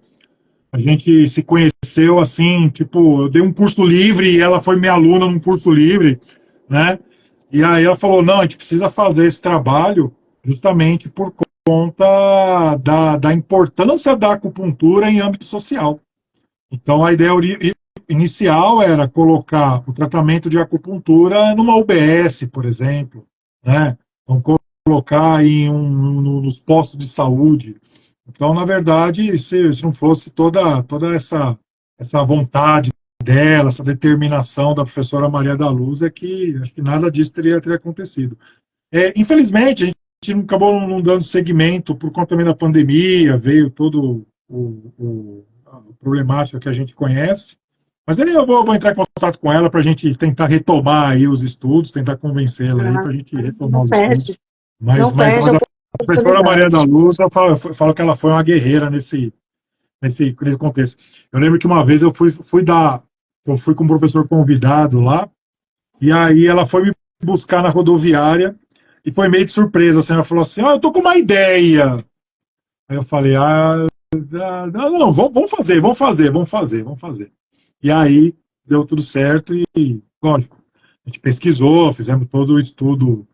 a gente se conheceu assim, tipo, eu dei um curso livre e ela foi minha aluna num curso livre, né? E aí ela falou, não, a gente precisa fazer esse trabalho justamente por conta da importância da acupuntura em âmbito social. Então a ideia inicial era colocar o tratamento de acupuntura numa UBS, por exemplo, né? Então, colocar nos postos de saúde. Então, na verdade, se não fosse toda essa vontade dela, essa determinação da professora Maria da Luz, é que acho que nada disso teria acontecido. Infelizmente, a gente acabou não dando seguimento por conta também da pandemia, veio todo a problemática que a gente conhece. Mas aí eu vou entrar em contato com ela para a gente tentar retomar aí os estudos, tentar convencê-la aí Ah, para a gente retomar não os perde, estudos. Mas a a professora Maria da oportunidade. Luz, eu falo que ela foi uma guerreira nesse contexto. Eu lembro que uma vez eu fui com um professor convidado lá, e aí ela foi me buscar na rodoviária e foi meio de surpresa. Assim, ela falou assim: eu tô com uma ideia. Aí eu falei: não, vamos fazer. E aí deu tudo certo e, lógico, a gente pesquisou, fizemos todo o estudo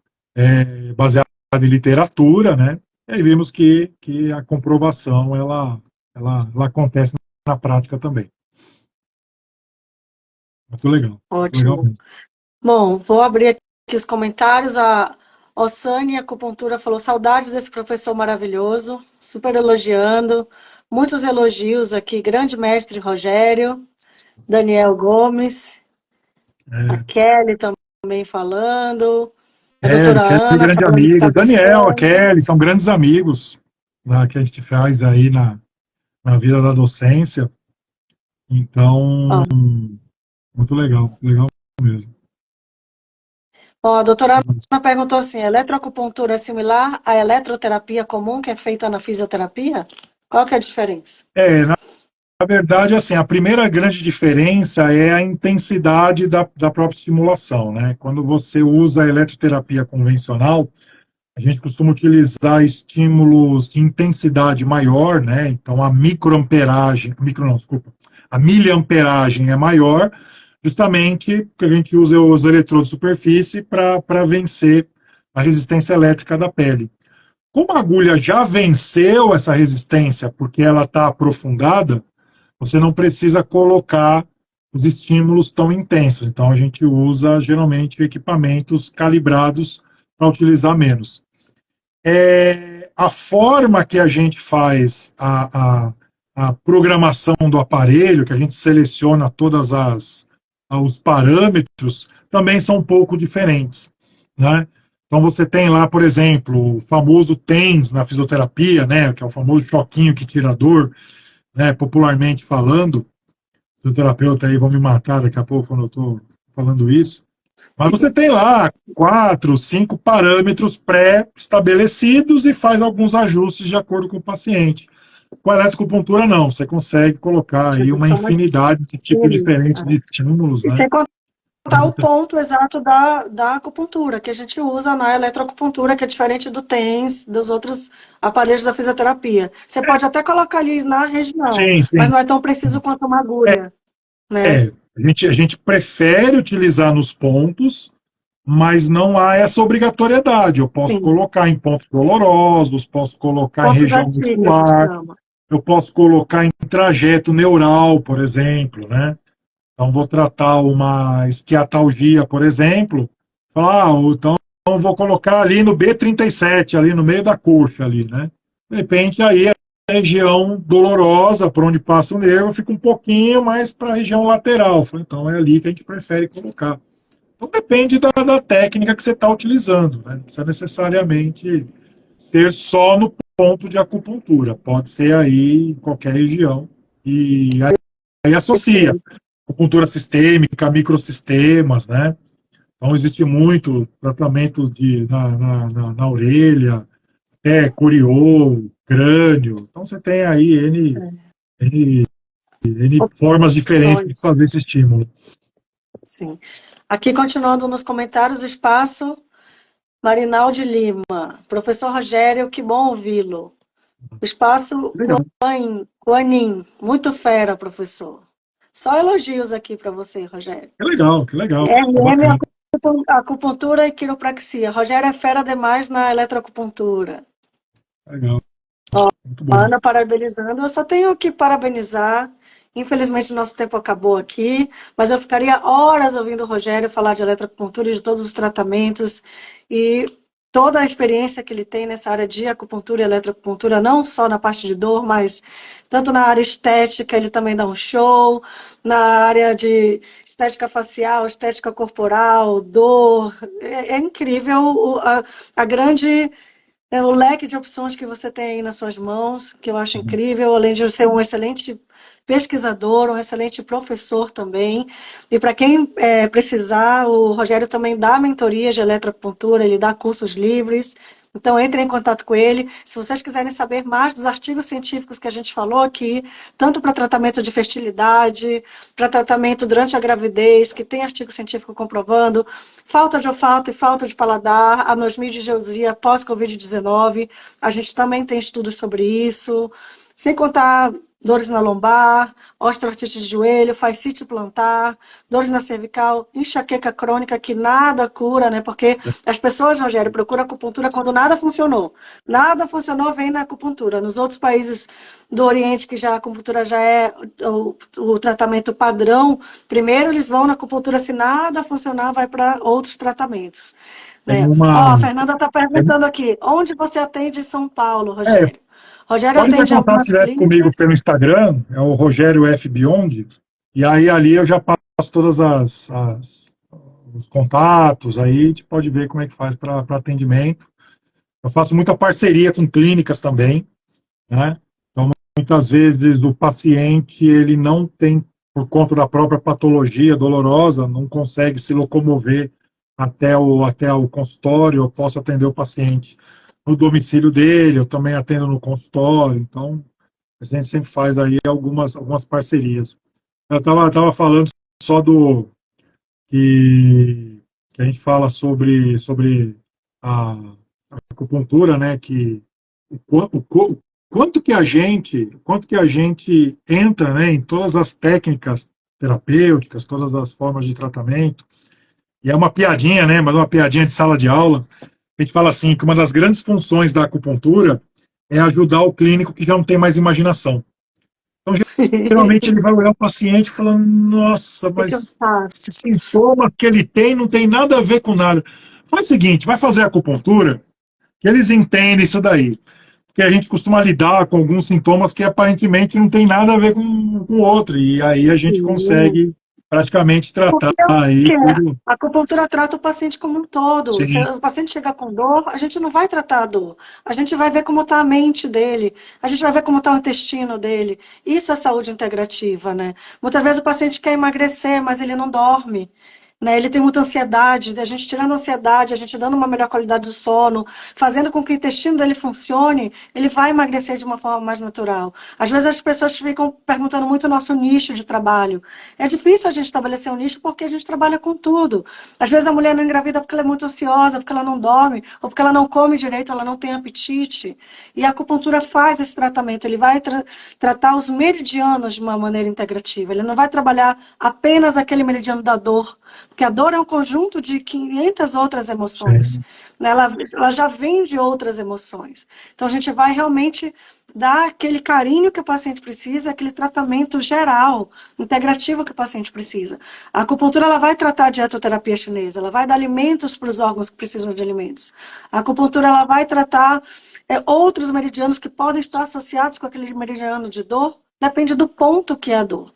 baseado em literatura, né? E aí vimos que a comprovação ela acontece na prática também. muito legal Ótimo. mesmo. Bom, vou abrir aqui os comentários. A Ossane Acupuntura falou: saudades desse professor maravilhoso, super elogiando. Muitos elogios aqui. Grande mestre Rogério, Daniel Gomes, a É, Kelly também falando, a Kelly, doutora Kelly, Ana grande falando que está amigo. Daniel, a gostando. Kelly, são grandes amigos lá, que a gente faz aí na vida da docência. Então, Ó, muito legal, legal mesmo. ó, a doutora Ana perguntou assim: a eletroacupuntura é similar à eletroterapia comum que é feita na fisioterapia? Qual que é a diferença? Na verdade, assim, a primeira grande diferença é a intensidade da própria estimulação, né? Quando você usa a eletroterapia convencional, a gente costuma utilizar estímulos de intensidade maior, né? Então a microamperagem, a miliamperagem é maior, justamente porque a gente usa os eletrodos de superfície para vencer a resistência elétrica da pele. Como a agulha já venceu essa resistência porque ela está aprofundada, você não precisa colocar os estímulos tão intensos. Então a gente usa geralmente equipamentos calibrados para utilizar menos. A forma que a gente faz a programação do aparelho, que a gente seleciona todas os parâmetros, também são um pouco diferentes, né? Então você tem lá, por exemplo, o famoso TENS na fisioterapia, né, que é o famoso choquinho que tira a dor, né, popularmente falando. Os fisioterapeutas aí vão me matar daqui a pouco quando eu estou falando isso. Mas você tem lá 4, 5 parâmetros pré-estabelecidos e faz alguns ajustes de acordo com o paciente. Com a eletroacupuntura, não. Você consegue colocar aí uma São mais infinidade de tipos diferentes de estímulos, E né? sem contar o ponto exato da acupuntura, que a gente usa na eletroacupuntura, que é diferente do TENS, dos outros aparelhos da fisioterapia. Você pode até colocar ali na região, Sim, mas sim. não é tão preciso quanto uma agulha, né? É, a gente prefere utilizar nos pontos, mas não há essa obrigatoriedade. Eu posso Sim. colocar em pontos dolorosos, posso colocar em Ponto região gatilho, a gente muscular, chama. eu posso colocar em trajeto neural, por exemplo, né? Então, vou tratar uma esquiatalgia, por exemplo, falar, então eu vou colocar ali no B37, ali no meio da coxa, ali, né? De repente, aí a região dolorosa, por onde passa o nervo, fica um pouquinho mais para a região lateral. Então, é ali que a gente prefere colocar. Então, depende da técnica que você está utilizando, né? Não precisa necessariamente ser só no ponto de acupuntura, pode ser aí em qualquer região. E aí associa acupuntura sistêmica, microsistemas, né? Então existe muito tratamento na orelha, até coriol, crânio. Então você tem aí N, N formas diferentes de Opções. fazer esse estímulo. Sim. Aqui, continuando nos comentários, espaço Marinaldi Lima. Professor Rogério, que bom ouvi-lo. Espaço Legal. Quanin. Muito fera, professor. Só elogios aqui para você, Rogério. Que legal, RM, bacana. acupuntura e quiropraxia. Rogério é fera demais na eletroacupuntura. Legal, muito bom. Ana parabenizando. Eu só tenho que parabenizar. Infelizmente, nosso tempo acabou aqui, mas eu ficaria horas ouvindo o Rogério falar de eletroacupuntura e de todos os tratamentos e toda a experiência que ele tem nessa área de acupuntura e eletroacupuntura, não só na parte de dor, mas tanto na área estética, ele também dá um show, na área de estética facial, estética corporal, dor. É incrível a grande o leque de opções que você tem aí nas suas mãos, que eu acho incrível, além de ser um excelente pesquisador, um excelente professor também. E para quem precisar, o Rogério também dá mentoria de eletroacupuntura, ele dá cursos livres. Então, entrem em contato com ele. Se vocês quiserem saber mais dos artigos científicos que a gente falou aqui, tanto para tratamento de fertilidade, para tratamento durante a gravidez, que tem artigo científico comprovando, falta de olfato e falta de paladar, anosmia pós-Covid-19, a gente também tem estudos sobre isso, sem contar dores na lombar, osteoartrite de joelho, fascite plantar, dores na cervical, enxaqueca crônica que nada cura, né? Porque as pessoas, Rogério, procuram acupuntura quando nada funcionou. Nada funcionou, vem na acupuntura. Nos outros países do Oriente, que já a acupuntura já é o tratamento padrão, primeiro eles vão na acupuntura, se nada funcionar, vai para outros tratamentos. Tem Né? uma. A Fernanda está perguntando aqui, onde você atende em São Paulo, É, Rogério? Rogério pode ter atende em contato algumas direto comigo clínicas. pelo Instagram, é o Rogério F. Beyond, e aí ali eu já passo todas os contatos, aí a gente pode ver como é que faz para atendimento. Eu faço muita parceria com clínicas também, né? Então, muitas vezes o paciente ele não tem, por conta da própria patologia dolorosa, não consegue se locomover até o consultório, eu posso atender o paciente no domicílio dele, eu também atendo no consultório, então a gente sempre faz aí algumas parcerias. Eu estava falando só que a gente fala sobre a acupuntura, né? Que quanto que a gente entra, né, em todas as técnicas terapêuticas, todas as formas de tratamento. E é uma piadinha, né? Mas uma piadinha de sala de aula. A gente fala assim que uma das grandes funções da acupuntura é ajudar o clínico que já não tem mais imaginação. Então, geralmente ele vai olhar o paciente falando, nossa, O que que eu mas faço? esse sintoma que ele tem não tem nada a ver com nada. Faz o seguinte, vai fazer acupuntura, que eles entendem isso daí. Porque a gente costuma lidar com alguns sintomas que aparentemente não tem nada a ver com o outro. E aí a gente Sim. consegue praticamente tratar Porque é o aí que é. tudo. A acupuntura trata o paciente como um todo. Se Sim, o paciente chegar com dor, a gente não vai tratar a dor. A gente vai ver como está a mente dele. A gente vai ver como está o intestino dele. Isso é saúde integrativa, né? Muitas vezes o paciente quer emagrecer, mas ele não dorme. Né? Ele tem muita ansiedade, a gente tirando a ansiedade, a gente dando uma melhor qualidade de sono, fazendo com que o intestino dele funcione, ele vai emagrecer de uma forma mais natural. Às vezes as pessoas ficam perguntando muito o nosso nicho de trabalho. É difícil a gente estabelecer um nicho porque a gente trabalha com tudo. Às vezes a mulher não engravida porque ela é muito ansiosa, porque ela não dorme, ou porque ela não come direito, ela não tem apetite. E a acupuntura faz esse tratamento, ele vai tratar os meridianos de uma maneira integrativa. Ele não vai trabalhar apenas aquele meridiano da dor, porque a dor é um conjunto de 500 outras emoções. sim. Né? Ela já vem de outras emoções. Então a gente vai realmente dar aquele carinho que o paciente precisa, aquele tratamento geral, integrativo que o paciente precisa. A acupuntura ela vai tratar a dietoterapia chinesa, ela vai dar alimentos para os órgãos que precisam de alimentos. A acupuntura ela vai tratar outros meridianos que podem estar associados com aquele meridiano de dor, depende do ponto que é a dor.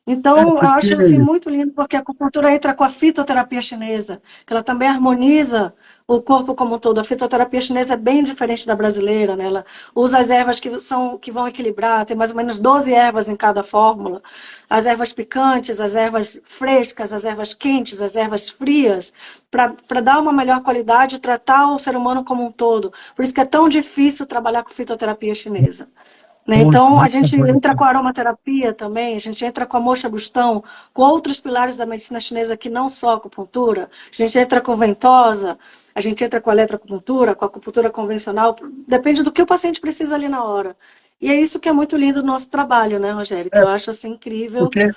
É, Então, eu porque acho assim, muito lindo, porque a acupuntura entra com a fitoterapia chinesa, que ela também harmoniza o corpo como um todo. A fitoterapia chinesa é bem diferente da brasileira, né? Ela usa as ervas que vão equilibrar, tem mais ou menos 12 ervas em cada fórmula. As ervas picantes, as ervas frescas, as ervas quentes, as ervas frias, para dar uma melhor qualidade e tratar o ser humano como um todo. Por isso que é tão difícil trabalhar com fitoterapia chinesa. Né? muito, Então, a muito gente entra complexo. com a aromaterapia também, a gente entra com a moxa gustão, com outros pilares da medicina chinesa que não só a acupuntura, a gente entra com ventosa, a gente entra com a eletroacupuntura, com a acupuntura convencional, depende do que o paciente precisa ali na hora. E é isso que é muito lindo do nosso trabalho, né, Rogério? Que É, eu acho assim incrível. porque,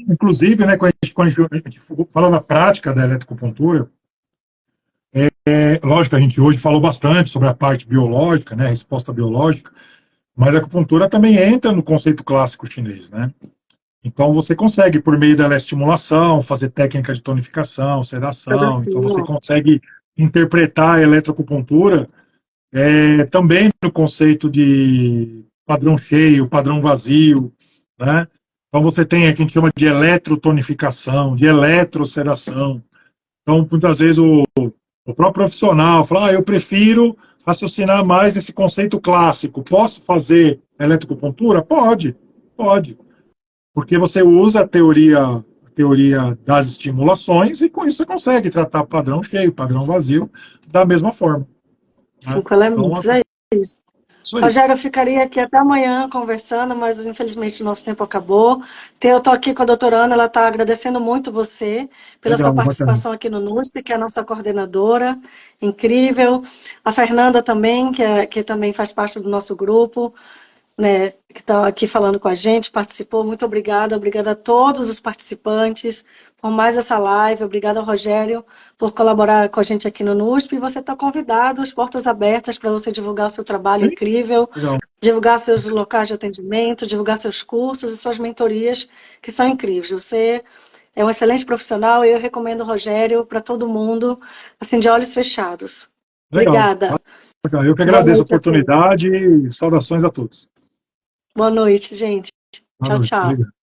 inclusive, né, quando a gente fala na prática da eletroacupuntura, lógico, a gente hoje falou bastante sobre a parte biológica, né, a resposta biológica, mas a acupuntura também entra no conceito clássico chinês, né? Então você consegue, por meio da estimulação, fazer técnica de tonificação, sedação, então você Pedacinho. consegue interpretar a eletroacupuntura também no conceito de padrão cheio, padrão vazio, né? Então você tem o que a gente chama de eletrotonificação, de eletrosedação. Então, muitas vezes o próprio profissional fala, eu prefiro raciocinar mais nesse conceito clássico. Posso fazer eletroacupuntura? Pode, pode. Porque você usa a teoria das estimulações e com isso você consegue tratar padrão cheio, padrão vazio da mesma forma. Né? Cinco Então, elementos, é isso. isso aí. Rogério, eu ficaria aqui até amanhã conversando, mas infelizmente o nosso tempo acabou. Eu estou aqui com a doutora Ana, ela está agradecendo muito você pela sua Legal, bacana. participação aqui no NUSP, que é a nossa coordenadora, incrível. A Fernanda também, que também faz parte do nosso grupo, né, que está aqui falando com a gente, participou. Muito obrigada, obrigada a todos os participantes por mais essa live, obrigada ao Rogério por colaborar com a gente aqui no NUSP, e você está convidado, as portas abertas para você divulgar o seu trabalho Sim, incrível, legal. divulgar seus locais de atendimento, divulgar seus cursos e suas mentorias, que são incríveis. Você é um excelente profissional e eu recomendo o Rogério para todo mundo, assim, de olhos fechados. Legal. Obrigada. Legal. Eu que Boa agradeço a noite a todos. oportunidade e saudações a todos. Boa noite, gente. Boa Tchau, noite. tchau. Obrigado.